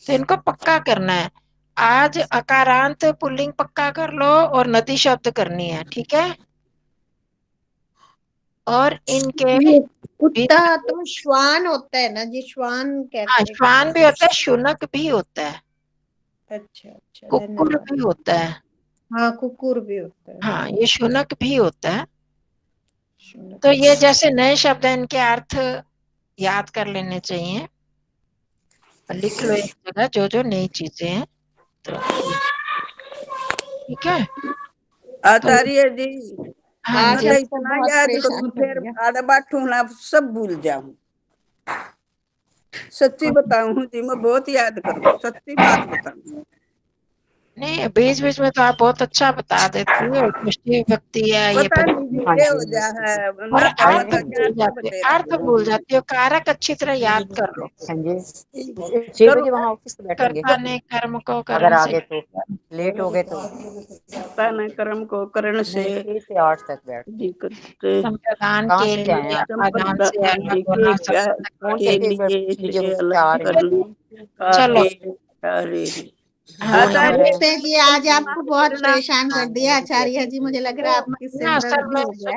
तो इनको पक्का करना है। आज अकारांत पुल्लिंग पक्का कर लो और नदी शब्द करनी है। ठीक है। और इनके ये कुत्ता तो श्वान होता है ना जी, श्वान हाँ, कहते हैं। श्वान भी होता है, शुनक भी होता है, अच्छा अच्छा, कुक्कुर धन्यवाद। भी होता है। हाँ, कुकुर भी होता है। हाँ, ये शुनक भी होता है। शुनक। तो ये जैसे नए शब्द हैं, इनके अर्थ याद कर लेने चाहिए। लिख लो एक जगह जो जो नई चीजें हैं। तो ठीक है। आचार्य जी, हाँ आज जी, मैं तो हमको इतना बहुत याद परेशान करूं, कर फिर दिया। आधा बाटू ना सब भूल जाऊं। सच्ची बताऊं जी, मैं बहुत याद करूं, सच्ची बात बताऊं। नहीं, बीच बीच में तो आप बहुत अच्छा बता देती हो। षष्ठी विभक्ति है, ये पता नहीं हाँ ये हो जी। जा है और ना, तो अर्थ मतलब भूल याद तो जाते बतेरा। हो, अर्थ भूल जाती हो। कारक अच्छी तरह याद कर लो। हाँ जी। 6 बजे वहाँ ऑफिस पे बैठेंगे, कर्ता ने कर्म को अगर करण आ से, गए तो। लेट हो गए तो तन कर्म को करण से 6 से 8 तक बैठ। दिक्कत संप्रदान कहाँ के से आए लिए आप? आदान से संप्रदान अलग के होना, फोन के करके लिए लीजिए से उससे आ अलग रहे हैं। करना चलो। कार्य। हाँ, वो नंबर है। नमस्ते जी, आज आपको बहुत करना परेशान कर दिया आचार्य जी, मुझे लग रहा है आपकी ना सिर असल दर्द भी में हो गया है।